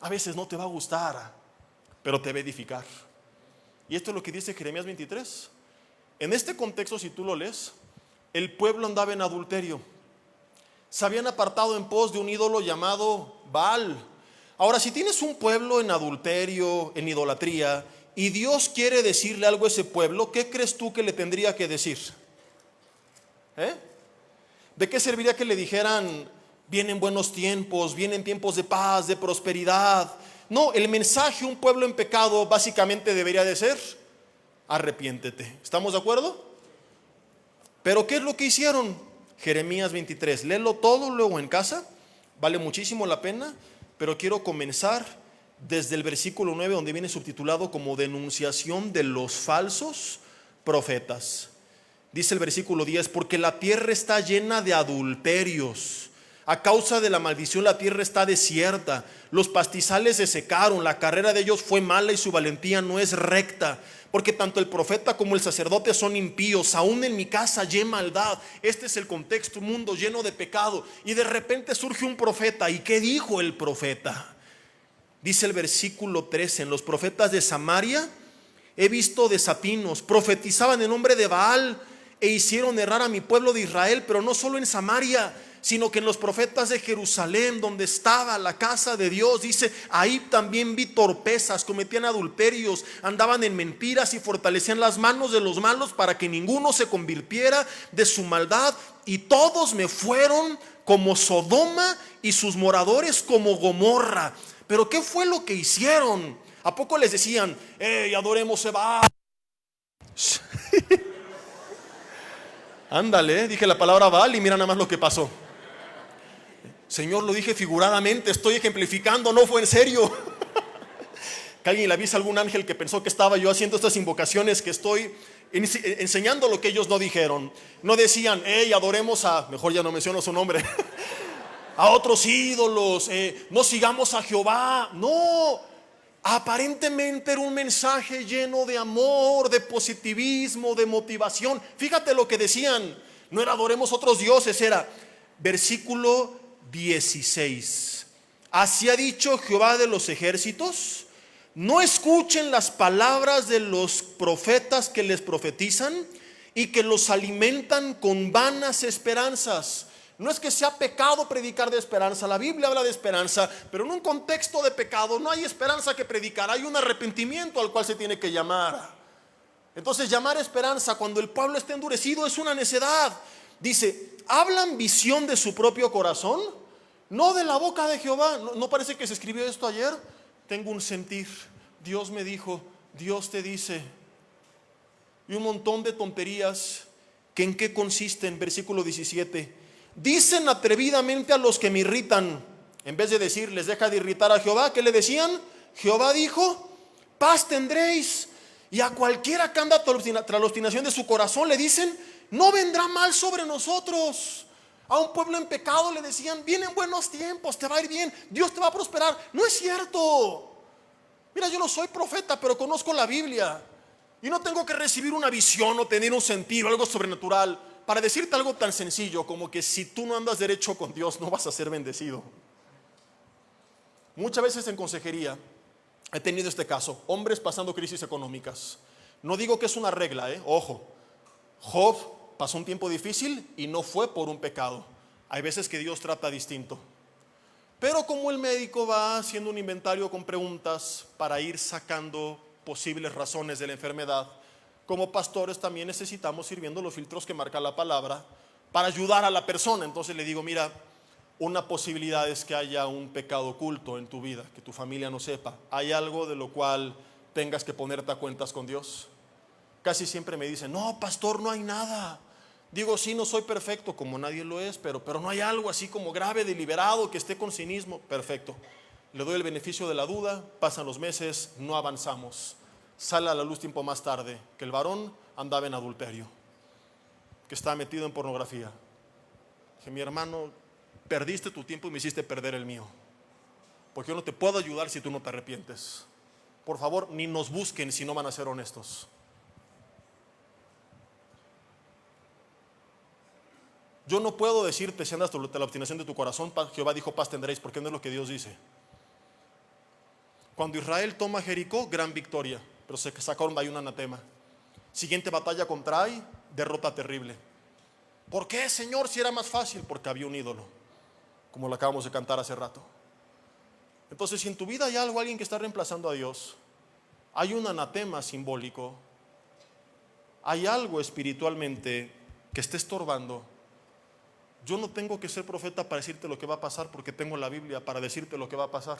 a veces no te va a gustar, pero te va a edificar. Y esto es lo que dice Jeremías 23. En este contexto, si tú lo lees, el pueblo andaba en adulterio. Se habían apartado en pos de un ídolo llamado Baal. Ahora, si tienes un pueblo en adulterio, en idolatría, y Dios quiere decirle algo a ese pueblo, ¿qué crees tú que le tendría que decir? ¿De qué serviría que le dijeran: vienen buenos tiempos, vienen tiempos de paz, de prosperidad? No, el mensaje a un pueblo en pecado básicamente debería de ser: arrepiéntete. ¿Estamos de acuerdo? Pero ¿qué es lo que hicieron? Jeremías 23, léelo todo luego en casa, vale muchísimo la pena, pero quiero comenzar desde el versículo 9, donde viene subtitulado como denunciación de los falsos profetas. Dice el versículo 10: porque la tierra está llena de adulterios. A causa de la maldición la tierra está desierta, los pastizales se secaron, la carrera de ellos fue mala y su valentía no es recta. Porque tanto el profeta como el sacerdote son impíos, aún en mi casa hay maldad. Este es el contexto, un mundo lleno de pecado. Y de repente surge un profeta. ¿Y qué dijo el profeta? Dice el versículo 13: en los profetas de Samaria he visto desapinos, profetizaban en nombre de Baal e hicieron errar a mi pueblo de Israel. Pero no solo en Samaria, sino que en los profetas de Jerusalén, donde estaba la casa de Dios, dice: ahí también vi torpezas, cometían adulterios, andaban en mentiras y fortalecían las manos de los malos para que ninguno se convirtiera de su maldad. Y todos me fueron como Sodoma y sus moradores como Gomorra. Pero ¿qué fue lo que hicieron? ¿A poco les decían: adoremos a Baal? Ándale, dije la palabra Baal y mira nada más lo que pasó. Señor, lo dije figuradamente, estoy ejemplificando, no fue en serio. Que alguien le avisa a algún ángel que pensó que estaba yo haciendo estas invocaciones, que estoy enseñando lo que ellos no dijeron. No decían: adoremos a, mejor ya no menciono su nombre, a otros ídolos, no sigamos a Jehová. No, aparentemente era un mensaje lleno de amor, de positivismo, de motivación. Fíjate lo que decían, no era adoremos otros dioses, era versículo 16: así ha dicho Jehová de los ejércitos, no escuchen las palabras de los profetas que les profetizan y que los alimentan con vanas esperanzas. No es que sea pecado predicar de esperanza, la Biblia habla de esperanza, pero en un contexto de pecado no hay esperanza que predicar, hay un arrepentimiento al cual se tiene que llamar. Entonces, llamar esperanza cuando el pueblo está endurecido es una necedad. Dice: hablan visión de su propio corazón, no de la boca de Jehová. ¿No parece que se escribió esto ayer? Tengo un sentir, Dios me dijo, Dios te dice, y un montón de tonterías. ¿Que en qué consisten? Versículo 17: dicen atrevidamente a los que me irritan. En vez de decirles deja de irritar a Jehová, ¿qué le decían? Jehová dijo: paz tendréis. Y a cualquiera que anda tras la obstinación de su corazón le dicen: no vendrá mal sobre nosotros. A un pueblo en pecado le decían: vienen buenos tiempos, te va a ir bien, Dios te va a prosperar. No es cierto. Mira, yo no soy profeta, pero conozco la Biblia y no tengo que recibir una visión o tener un sentido, algo sobrenatural para decirte algo tan sencillo como que si tú no andas derecho con Dios, no vas a ser bendecido. Muchas veces en consejería he tenido este caso, hombres pasando crisis económicas. No digo que es una regla, ojo. Job pasó un tiempo difícil y no fue por un pecado. Hay veces que Dios trata distinto. Pero como el médico va haciendo un inventario con preguntas para ir sacando posibles razones de la enfermedad, como pastores también necesitamos ir viendo los filtros que marca la palabra para ayudar a la persona. Entonces le digo, mira, una posibilidad es que haya un pecado oculto en tu vida, que tu familia no sepa. ¿Hay algo de lo cual tengas que ponerte a cuentas con Dios? Casi siempre me dicen, no, pastor, no hay nada. Digo, sí, no soy perfecto, como nadie lo es, pero no hay algo así como grave, deliberado, que esté con cinismo. Perfecto. Le doy el beneficio de la duda, pasan los meses, no avanzamos. Sale a la luz tiempo más tarde que el varón andaba en adulterio, que estaba metido en pornografía. Dije, mi hermano, perdiste tu tiempo y me hiciste perder el mío, porque yo no te puedo ayudar si tú no te arrepientes. Por favor, ni nos busquen si no van a ser honestos. Yo no puedo decirte si andas de la obstinación de tu corazón, Jehová dijo paz tendréis, porque no es lo que Dios dice. Cuando Israel toma Jericó, gran victoria, pero se sacaron de ahí un anatema. Siguiente batalla contra Ai, derrota terrible. ¿Por qué, Señor, si era más fácil? Porque había un ídolo, como lo acabamos de cantar hace rato. Entonces, si en tu vida hay algo, alguien que está reemplazando a Dios, hay un anatema simbólico, hay algo espiritualmente que esté estorbando. Yo no tengo que ser profeta para decirte lo que va a pasar, porque tengo la Biblia para decirte lo que va a pasar.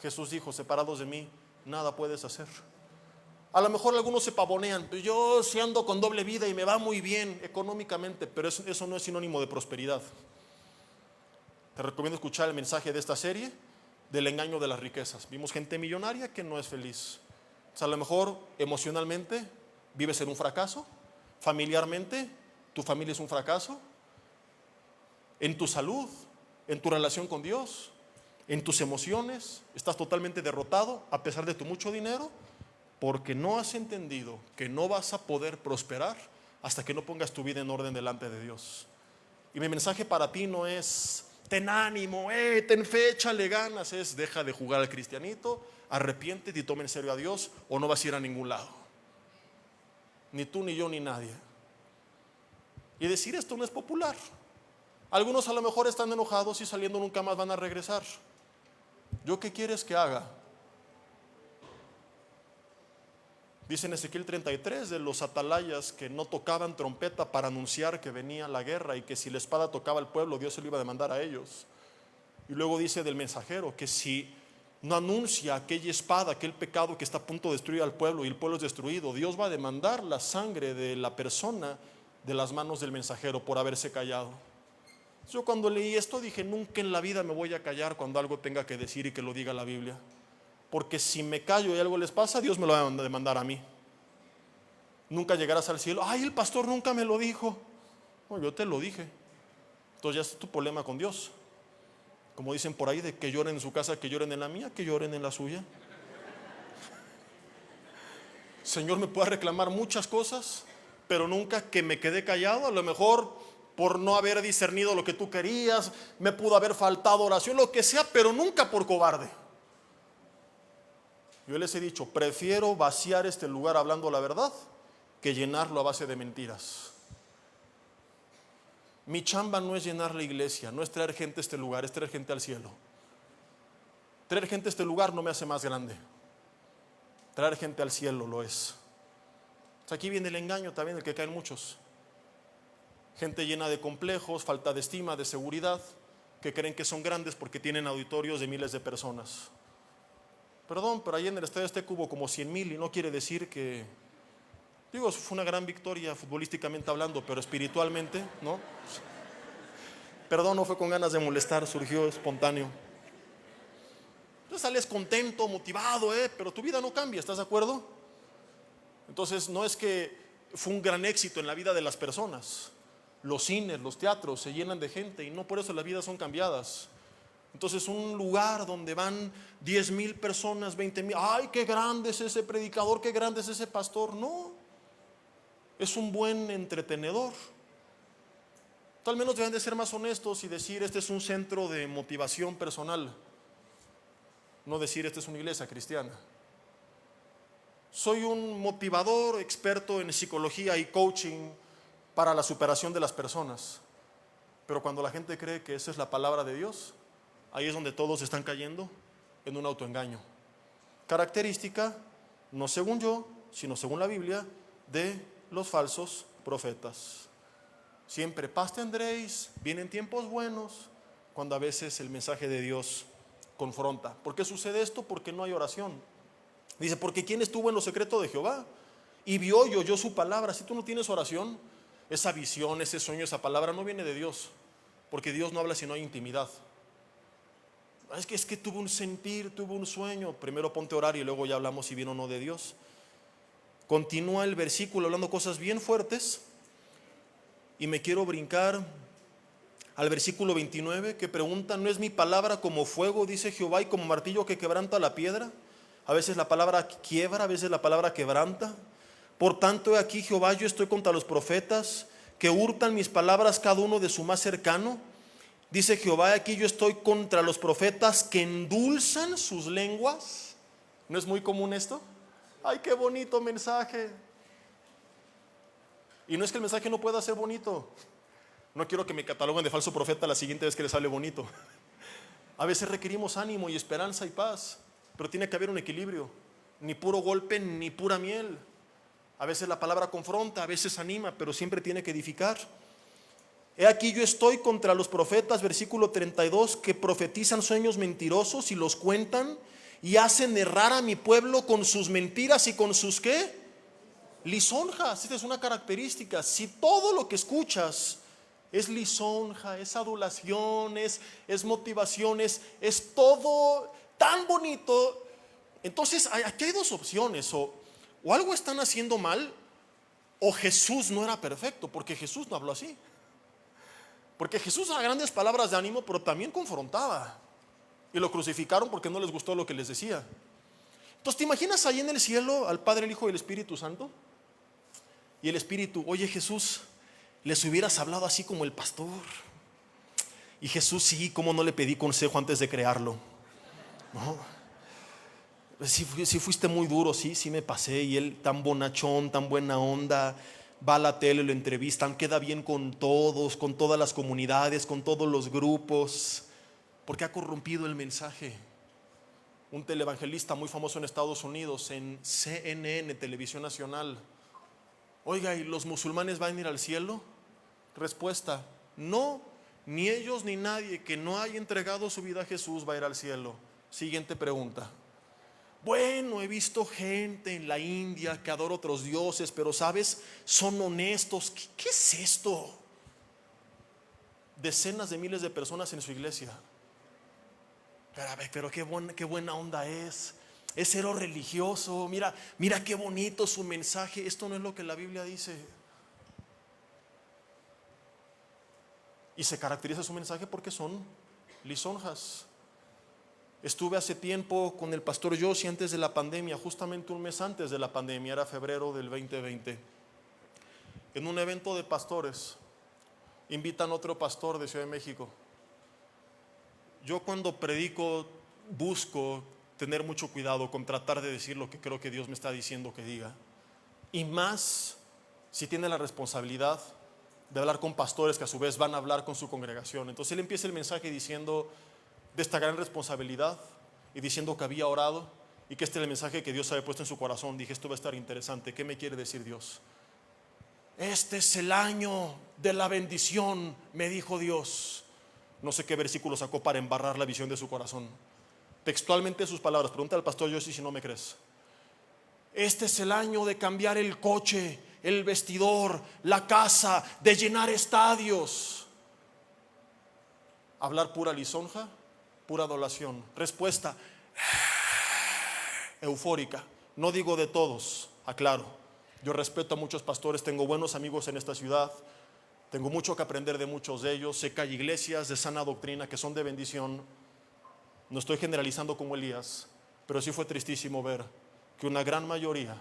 Jesús dijo, separados de mí, nada puedes hacer. A lo mejor algunos se pavonean, yo si ando con doble vida y me va muy bien económicamente, pero eso no es sinónimo de prosperidad. Te recomiendo escuchar el mensaje de esta serie, del engaño de las riquezas. Vimos gente millonaria que no es feliz. O sea, a lo mejor emocionalmente vives en un fracaso, familiarmente tu familia es un fracaso, en tu salud, en tu relación con Dios, en tus emociones, estás totalmente derrotado a pesar de tu mucho dinero, porque no has entendido que no vas a poder prosperar hasta que no pongas tu vida en orden delante de Dios. Y mi mensaje para ti no es ten ánimo, ten fe, échale ganas, es deja de jugar al cristianito, arrepiéntete y toma en serio a Dios o no vas a ir a ningún lado. Ni tú, ni yo, ni nadie. Y decir esto no es popular. Algunos a lo mejor están enojados y saliendo nunca más van a regresar. ¿Yo qué quieres que haga? Dice en Ezequiel 33 de los atalayas que no tocaban trompeta para anunciar que venía la guerra y que si la espada tocaba al pueblo, Dios se lo iba a demandar a ellos. Y luego dice del mensajero que si no anuncia aquella espada, aquel pecado que está a punto de destruir al pueblo y el pueblo es destruido, Dios va a demandar la sangre de la persona de las manos del mensajero por haberse callado. Yo cuando leí esto dije, nunca en la vida me voy a callar cuando algo tenga que decir y que lo diga la Biblia. Porque si me callo y algo les pasa, Dios me lo va a demandar a mí. Nunca llegarás al cielo, ay, el pastor nunca me lo dijo. No, yo te lo dije. Entonces ya es tu problema con Dios. Como dicen por ahí, de que lloren en su casa, que lloren en la mía, que lloren en la suya. Señor me puede reclamar muchas cosas, pero nunca que me quedé callado. A lo mejor por no haber discernido lo que tú querías, me pudo haber faltado oración, lo que sea, pero nunca por cobarde. Yo les he dicho, prefiero vaciar este lugar hablando la verdad que llenarlo a base de mentiras. Mi chamba no es llenar la iglesia, no es traer gente a este lugar, es traer gente al cielo. Traer gente a este lugar no me hace más grande. Traer gente al cielo lo es. O sea, aquí viene el engaño también, del que caen muchos. Gente llena de complejos, falta de estima, de seguridad, que creen que son grandes porque tienen auditorios de miles de personas. Perdón, pero ahí en el estadio Azteca hubo como 100,000 y no quiere decir que... Digo, fue una gran victoria futbolísticamente hablando, pero espiritualmente, ¿no? Perdón, no fue con ganas de molestar, surgió espontáneo. Entonces sales contento, motivado, pero tu vida no cambia, ¿estás de acuerdo? Entonces no es que fue un gran éxito en la vida de las personas. Los cines, los teatros se llenan de gente y no por eso las vidas son cambiadas. Entonces un lugar donde van 10,000 personas, 20,000, ay, qué grande es ese predicador, qué grande es ese pastor. No, es un buen entretenedor, Al menos deben de ser más honestos y decir, este es un centro de motivación personal. No decir, esta es una iglesia cristiana. Soy un motivador experto en psicología y coaching para la superación de las personas. Pero cuando la gente cree que esa es la palabra de Dios, ahí es donde todos están cayendo en un autoengaño. Característica, no según yo, sino según la Biblia, de los falsos profetas. Siempre paz tendréis, vienen tiempos buenos, cuando a veces el mensaje de Dios confronta. ¿Por qué sucede esto? Porque no hay oración. Dice, porque ¿quién estuvo en lo secreto de Jehová? Y vio y oyó su palabra. Si tú no tienes oración, esa visión, ese sueño, esa palabra no viene de Dios. Porque Dios no habla si no hay intimidad. Es que tuve un sentir, tuve un sueño. Primero ponte a orar y luego ya hablamos si viene o no de Dios. Continúa el versículo hablando cosas bien fuertes. Y me quiero brincar al versículo 29 que pregunta, ¿no es mi palabra como fuego, dice Jehová, y como martillo que quebranta la piedra? A veces la palabra quiebra, a veces la palabra quebranta. Por tanto, he aquí Jehová, yo estoy contra los profetas que hurtan mis palabras cada uno de su más cercano. Dice Jehová, aquí yo estoy contra los profetas que endulzan sus lenguas. ¿No es muy común esto? ¡Ay, qué bonito mensaje! Y no es que el mensaje no pueda ser bonito. No quiero que me cataloguen de falso profeta la siguiente vez que les hable bonito. A veces requerimos ánimo y esperanza y paz, pero tiene que haber un equilibrio. Ni puro golpe, ni pura miel. A veces la palabra confronta, a veces anima, pero siempre tiene que edificar. He aquí yo estoy contra los profetas, versículo 32, que profetizan sueños mentirosos y los cuentan y hacen errar a mi pueblo con sus mentiras y con sus ¿qué? Lisonjas. Esta es una característica. Si todo lo que escuchas es lisonja, es adulación, es motivación, es todo tan bonito, entonces aquí hay dos opciones: o algo están haciendo mal, o Jesús no era perfecto, porque Jesús no habló así. Porque Jesús a grandes palabras de ánimo, pero también confrontaba. Y lo crucificaron porque no les gustó lo que les decía. Entonces, ¿te imaginas ahí en el cielo al Padre, el Hijo y el Espíritu Santo? Y el Espíritu, oye Jesús, les hubieras hablado así como el pastor. Y Jesús, sí, ¿cómo no le pedí consejo antes de crearlo? No, sí fuiste muy duro, sí me pasé. Y él tan bonachón, tan buena onda, va a la tele, lo entrevistan, queda bien con todos, con todas las comunidades, con todos los grupos, porque ha corrompido el mensaje. Un televangelista muy famoso en Estados Unidos, en CNN, Televisión Nacional: oiga, ¿y los musulmanes van a ir al cielo? Respuesta: no, ni ellos ni nadie que no haya entregado su vida a Jesús va a ir al cielo. Siguiente pregunta: bueno, he visto gente en la India que adora otros dioses, pero sabes, son honestos. ¿Qué es esto? Decenas de miles de personas en su iglesia. Pero qué buena onda es cero religioso. Mira qué bonito su mensaje. Esto no es lo que la Biblia dice. Y se caracteriza su mensaje porque son lisonjas. Estuve hace tiempo con el pastor Joshi antes de la pandemia, justamente un mes antes de la pandemia, era febrero del 2020, en un evento de pastores. Invitan a otro pastor de Ciudad de México. Yo cuando predico busco tener mucho cuidado con tratar de decir lo que creo que Dios me está diciendo que diga, y más si tiene la responsabilidad de hablar con pastores que a su vez van a hablar con su congregación. Entonces él empieza el mensaje diciendo de esta gran responsabilidad y diciendo que había orado y que este es el mensaje que Dios había puesto en su corazón. Dije, esto va a estar interesante. ¿Qué me quiere decir Dios? Este es el año de la bendición, me dijo Dios. No sé qué versículo sacó para embarrar la visión de su corazón. Textualmente sus palabras. Pregunta al pastor Joshi si no me crees. Este es el año de cambiar el coche, el vestidor, la casa, de llenar estadios. Hablar pura lisonja, pura adoración. Respuesta eufórica. No digo de todos, aclaro. Yo respeto a muchos pastores, tengo buenos amigos en esta ciudad, tengo mucho que aprender de muchos de ellos. Sé que hay iglesias de sana doctrina que son de bendición. No estoy generalizando como Elías, pero sí fue tristísimo ver que una gran mayoría,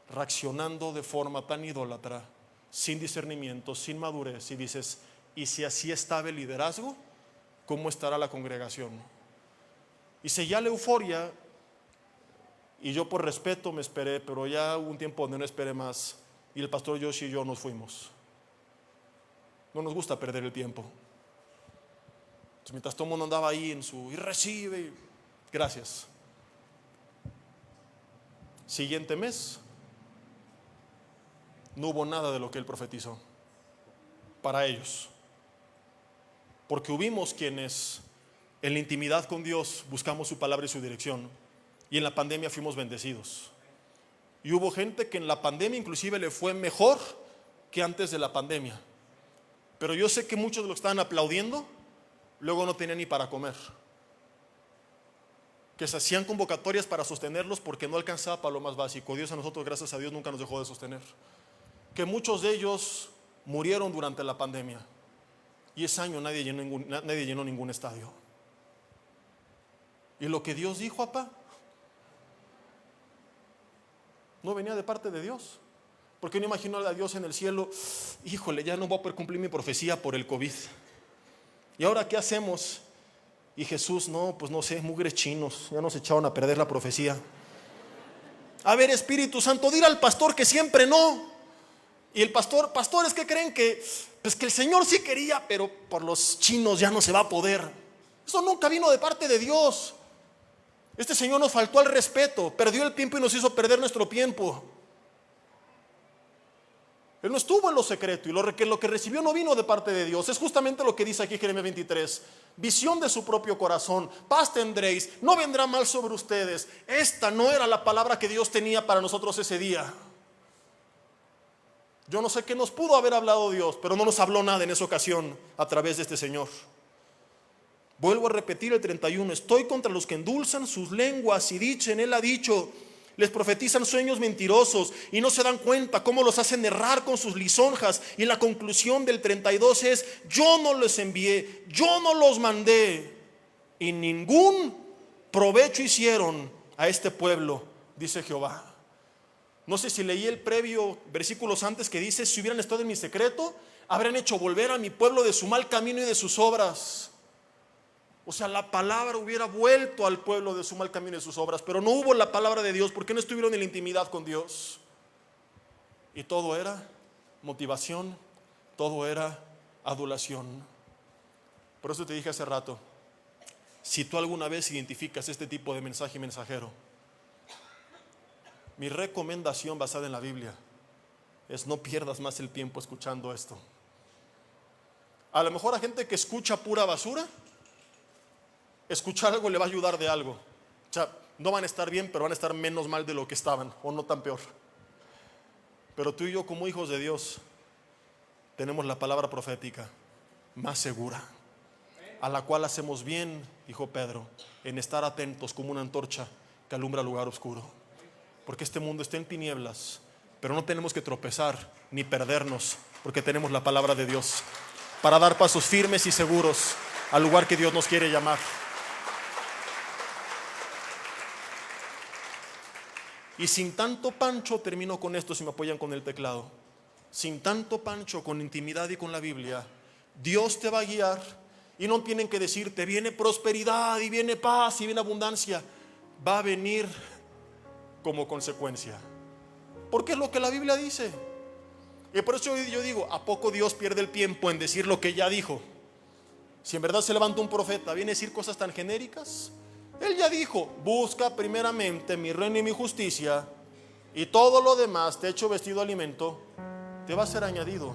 reaccionando de forma tan idólatra, sin discernimiento, sin madurez, y dices, Y si así estaba el liderazgo, ¿cómo estará la congregación? Y seguía la euforia, y yo por respeto me esperé, pero ya hubo un tiempo donde no esperé más, y el pastor Yoshi y yo nos fuimos. No nos gusta perder el tiempo. Entonces, mientras todo el mundo andaba ahí en su, y recibe, gracias. Siguiente mes, no hubo nada de lo que él profetizó para ellos, porque hubimos quienes en la intimidad con Dios buscamos su palabra y su dirección, y en la pandemia fuimos bendecidos. Y hubo gente que en la pandemia inclusive le fue mejor que antes de la pandemia. Pero yo sé que muchos de los que estaban aplaudiendo luego no tenían ni para comer, que se hacían convocatorias para sostenerlos porque no alcanzaba para lo más básico. Dios a nosotros, gracias a Dios, nunca nos dejó de sostener. Que muchos de ellos murieron durante la pandemia, y ese año nadie llenó ningún estadio. Y lo que Dios dijo, papá, no venía de parte de Dios. Porque no imagino a Dios en el cielo, híjole, ya no voy a poder cumplir mi profecía por el COVID. ¿Y ahora qué hacemos? Y Jesús, no, pues no sé, mugres chinos, ya nos echaron a perder la profecía. A ver, Espíritu Santo, dile al pastor que siempre no. Y el pastor, pastores que creen que, pues que el Señor sí quería, pero por los chinos ya no se va a poder. Eso nunca vino de parte de Dios. Este Señor nos faltó al respeto, perdió el tiempo y nos hizo perder nuestro tiempo. Él no estuvo en lo secreto, y lo que recibió no vino de parte de Dios. Es justamente lo que dice aquí Jeremías 23. Visión de su propio corazón, paz tendréis, no vendrá mal sobre ustedes. Esta no era la palabra que Dios tenía para nosotros ese día. Yo no sé qué nos pudo haber hablado Dios, pero no nos habló nada en esa ocasión a través de este Señor. Vuelvo a repetir el 31. Estoy contra los que endulzan sus lenguas y dicen, él ha dicho. Les profetizan sueños mentirosos y no se dan cuenta cómo los hacen errar con sus lisonjas. Y la conclusión del 32 es, yo no les envié, yo no los mandé, y ningún provecho hicieron a este pueblo, dice Jehová. No sé si leí el previo versículos antes que dice, si hubieran estado en mi secreto, habrían hecho volver a mi pueblo de su mal camino y de sus obras. O sea, la palabra hubiera vuelto al pueblo de su mal camino y de sus obras, pero no hubo la palabra de Dios porque no estuvieron en la intimidad con Dios. Y todo era motivación, todo era adulación. Por eso te dije hace rato, si tú alguna vez identificas este tipo de mensaje y mensajero, mi recomendación basada en la Biblia es no pierdas más el tiempo escuchando esto. A lo mejor a gente que escucha pura basura, escuchar algo le va a ayudar de algo. O sea, no van a estar bien, pero van a estar menos mal de lo que estaban, o no tan peor. Pero tú y yo, como hijos de Dios, tenemos la palabra profética más segura, a la cual hacemos bien, dijo Pedro, en estar atentos como una antorcha que alumbra lugar oscuro. Porque este mundo está en tinieblas, pero no tenemos que tropezar ni perdernos, porque tenemos la palabra de Dios para dar pasos firmes y seguros al lugar que Dios nos quiere llamar. Y sin tanto pancho, termino con esto si me apoyan con el teclado. Sin tanto pancho, con intimidad y con la Biblia, Dios te va a guiar, y no tienen que decirte viene prosperidad y viene paz y viene abundancia. Va a venir como consecuencia, porque es lo que la Biblia dice. Y por eso yo digo, ¿a poco Dios pierde el tiempo en decir lo que ya dijo? Si en verdad se levanta un profeta, ¿viene a decir cosas tan genéricas? Él ya dijo, busca primeramente mi reino y mi justicia, y todo lo demás, techo, vestido, alimento, te va a ser añadido.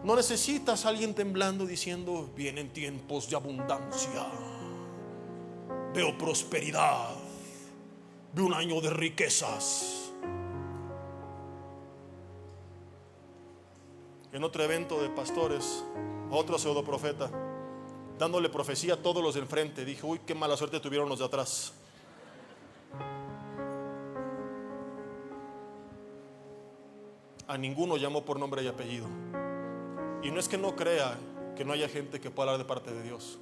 No necesitas a alguien temblando diciendo, vienen tiempos de abundancia, veo prosperidad, veo un año de riquezas. En otro evento de pastores, otro pseudo profeta, dándole profecía a todos los de enfrente, dije, uy, qué mala suerte tuvieron los de atrás. A ninguno llamó por nombre y apellido. Y no es que no crea que no haya gente que pueda hablar de parte de Dios.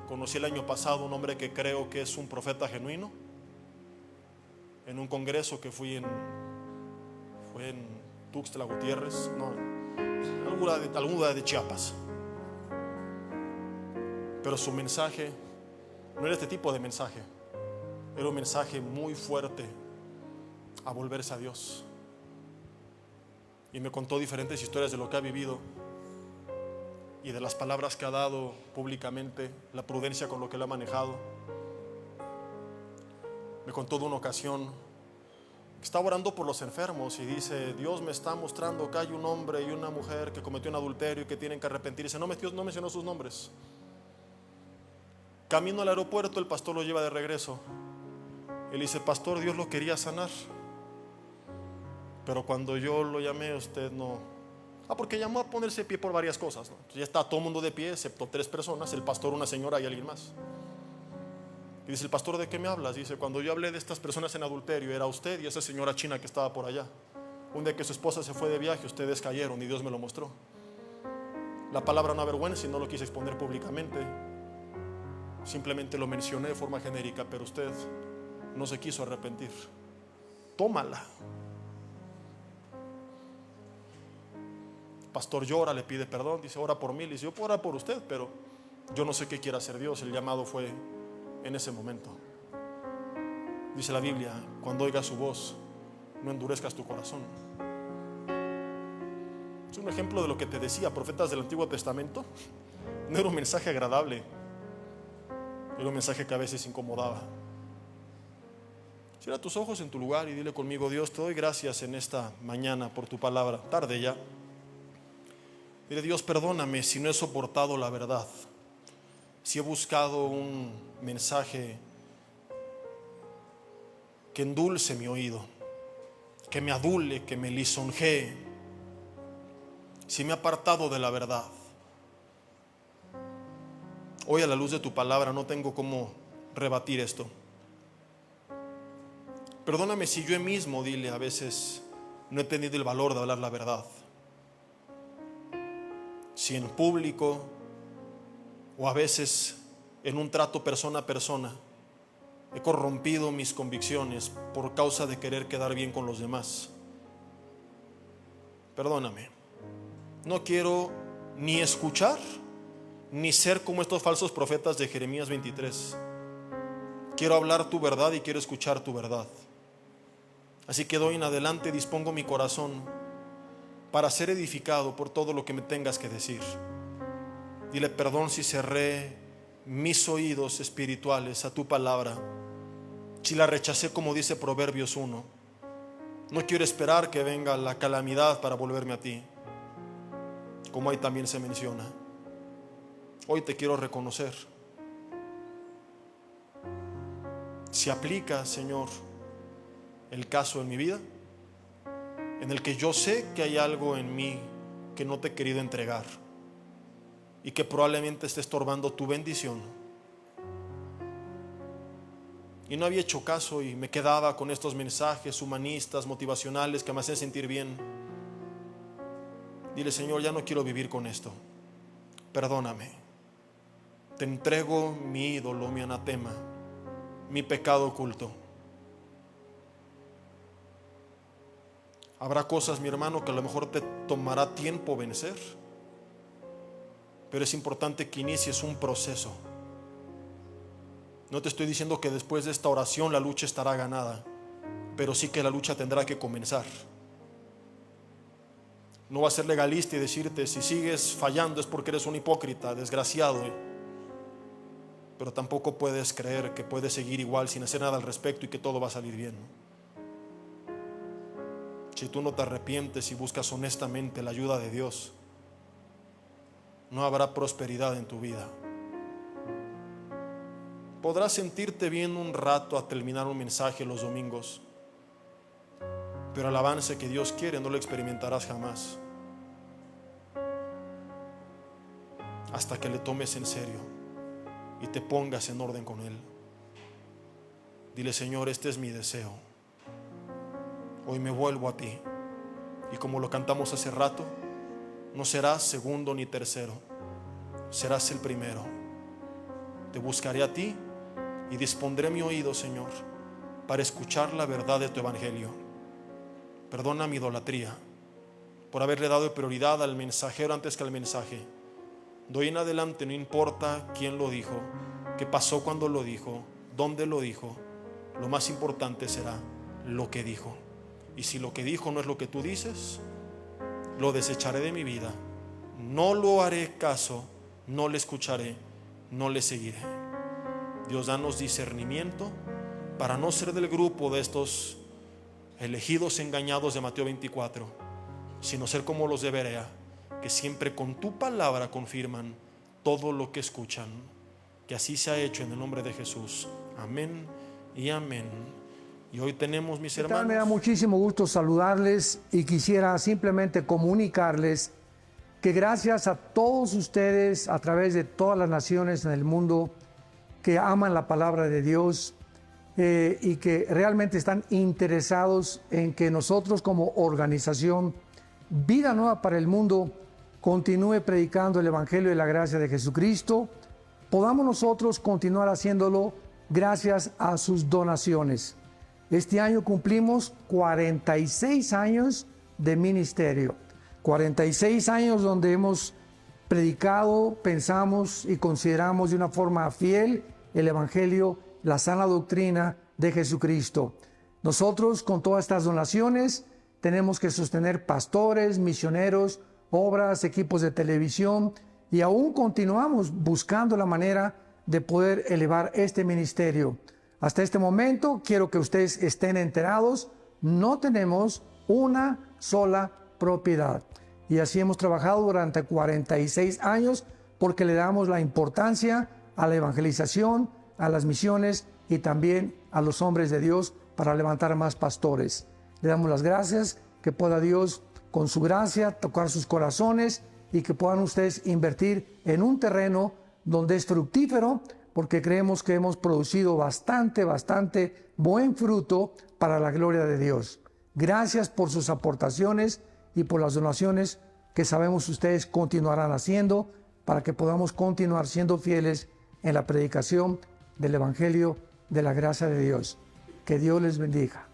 Conocí el año pasado un hombre que creo que es un profeta genuino, en un congreso que fue en Tuxtla Gutiérrez, no alguna de Chiapas. Pero su mensaje no era este tipo de mensaje. Era un mensaje muy fuerte a volverse a Dios. Y me contó diferentes historias de lo que ha vivido y de las palabras que ha dado públicamente, la prudencia con lo que lo ha manejado. Me contó de una ocasión que estaba orando por los enfermos y dice: Dios me está mostrando que hay un hombre y una mujer que cometió un adulterio y que tienen que arrepentirse. No mencionó sus nombres. Camino al aeropuerto, el pastor lo lleva de regreso. Él dice: pastor, Dios lo quería sanar, pero cuando yo lo llamé, usted no. Porque llamó a ponerse de pie por varias cosas, ¿no? Ya está todo el mundo de pie, excepto 3 personas: el pastor, una señora y alguien más. Y dice: el pastor, ¿de qué me hablas? Dice: cuando yo hablé de estas personas en adulterio, era usted y esa señora china que estaba por allá. Un día que su esposa se fue de viaje, ustedes cayeron y Dios me lo mostró. La palabra no avergüenza y no lo quise exponer públicamente. Simplemente lo mencioné de forma genérica, pero usted no se quiso arrepentir. Tómala. Pastor llora, le pide perdón, dice: ora por mí. Le dice: yo puedo orar por usted, pero yo no sé qué quiere hacer Dios. El llamado fue en ese momento. Dice la Biblia: cuando oigas su voz, no endurezcas tu corazón. Es un ejemplo de lo que te decía, profetas del Antiguo Testamento. No era un mensaje agradable, era un mensaje que a veces incomodaba. Cierra tus ojos en tu lugar y dile conmigo: Dios, te doy gracias en esta mañana por tu palabra, tarde ya. Dile: Dios, perdóname si no he soportado la verdad, si he buscado un mensaje que endulce mi oído, que me adule, que me lisonjee, si me he apartado de la verdad. Hoy, a la luz de tu palabra, no tengo cómo rebatir esto. Perdóname si yo mismo, dile, a veces no he tenido el valor de hablar la verdad. Si en público o a veces en un trato persona a persona he corrompido mis convicciones por causa de querer quedar bien con los demás. Perdóname. No quiero ni escuchar ni ser como estos falsos profetas de Jeremías 23. Quiero hablar tu verdad y quiero escuchar tu verdad. Así que de hoy en adelante dispongo mi corazón para ser edificado por todo lo que me tengas que decir. Dile: perdón si cerré mis oídos espirituales a tu palabra, si la rechacé, como dice Proverbios 1. No quiero esperar que venga la calamidad para volverme a ti, como ahí también se menciona. Hoy te quiero reconocer. Si aplica, Señor, el caso en mi vida, en el que yo sé que hay algo en mí que no te he querido entregar y que probablemente esté estorbando tu bendición, y no había hecho caso y me quedaba con estos mensajes humanistas, motivacionales, que me hacen sentir bien. Dile: Señor, ya no quiero vivir con esto. Perdóname. Te entrego mi ídolo, mi anatema, mi pecado oculto. Habrá cosas, mi hermano, que a lo mejor te tomará tiempo vencer, pero es importante que inicies un proceso. No te estoy diciendo que después de esta oración la lucha estará ganada, pero sí que la lucha tendrá que comenzar. No va a ser legalista y decirte: si sigues fallando es porque eres un hipócrita, desgraciado. Pero tampoco puedes creer que puedes seguir igual sin hacer nada al respecto y que todo va a salir bien. Si tú no te arrepientes y buscas honestamente la ayuda de Dios, no habrá prosperidad en tu vida. Podrás sentirte bien un rato a terminar un mensaje los domingos, pero el avance que Dios quiere no lo experimentarás jamás hasta que le tomes en serio y te pongas en orden con Él. Dile: Señor, este es mi deseo. Hoy me vuelvo a ti, y como lo cantamos hace rato, no serás segundo ni tercero, serás el primero. Te buscaré a ti y dispondré mi oído, Señor, para escuchar la verdad de tu evangelio. Perdona mi idolatría, por haberle dado prioridad al mensajero antes que al mensaje. De hoy en adelante no importa quién lo dijo, qué pasó cuando lo dijo, dónde lo dijo, lo más importante será lo que dijo. Y si lo que dijo no es lo que tú dices, lo desecharé de mi vida, no lo haré caso, no le escucharé, no le seguiré. Dios, danos discernimiento para no ser del grupo de estos elegidos engañados de Mateo 24, sino ser como los de Berea, que siempre con tu palabra confirman todo lo que escuchan. Que así se ha hecho en el nombre de Jesús. Amén y amén. Y hoy tenemos, mis hermanos, me da muchísimo gusto saludarles y quisiera simplemente comunicarles que gracias a todos ustedes a través de todas las naciones en el mundo que aman la palabra de Dios y que realmente están interesados en que nosotros como organización Vida Nueva para el Mundo continúe predicando el Evangelio de la gracia de Jesucristo, podamos nosotros continuar haciéndolo gracias a sus donaciones. Este año cumplimos 46 años de ministerio, 46 años donde hemos predicado, pensamos y consideramos de una forma fiel el Evangelio, la sana doctrina de Jesucristo. Nosotros con todas estas donaciones tenemos que sostener pastores, misioneros, obras, equipos de televisión y aún continuamos buscando la manera de poder elevar este ministerio. Hasta este momento quiero que ustedes estén enterados, no tenemos una sola propiedad. Y así hemos trabajado durante 46 años porque le damos la importancia a la evangelización, a las misiones y también a los hombres de Dios para levantar más pastores. Le damos las gracias, que pueda Dios con su gracia tocar sus corazones y que puedan ustedes invertir en un terreno donde es fructífero, porque creemos que hemos producido bastante buen fruto para la gloria de Dios. Gracias por sus aportaciones y por las donaciones que sabemos ustedes continuarán haciendo para que podamos continuar siendo fieles en la predicación del Evangelio de la gracia de Dios. Que Dios les bendiga.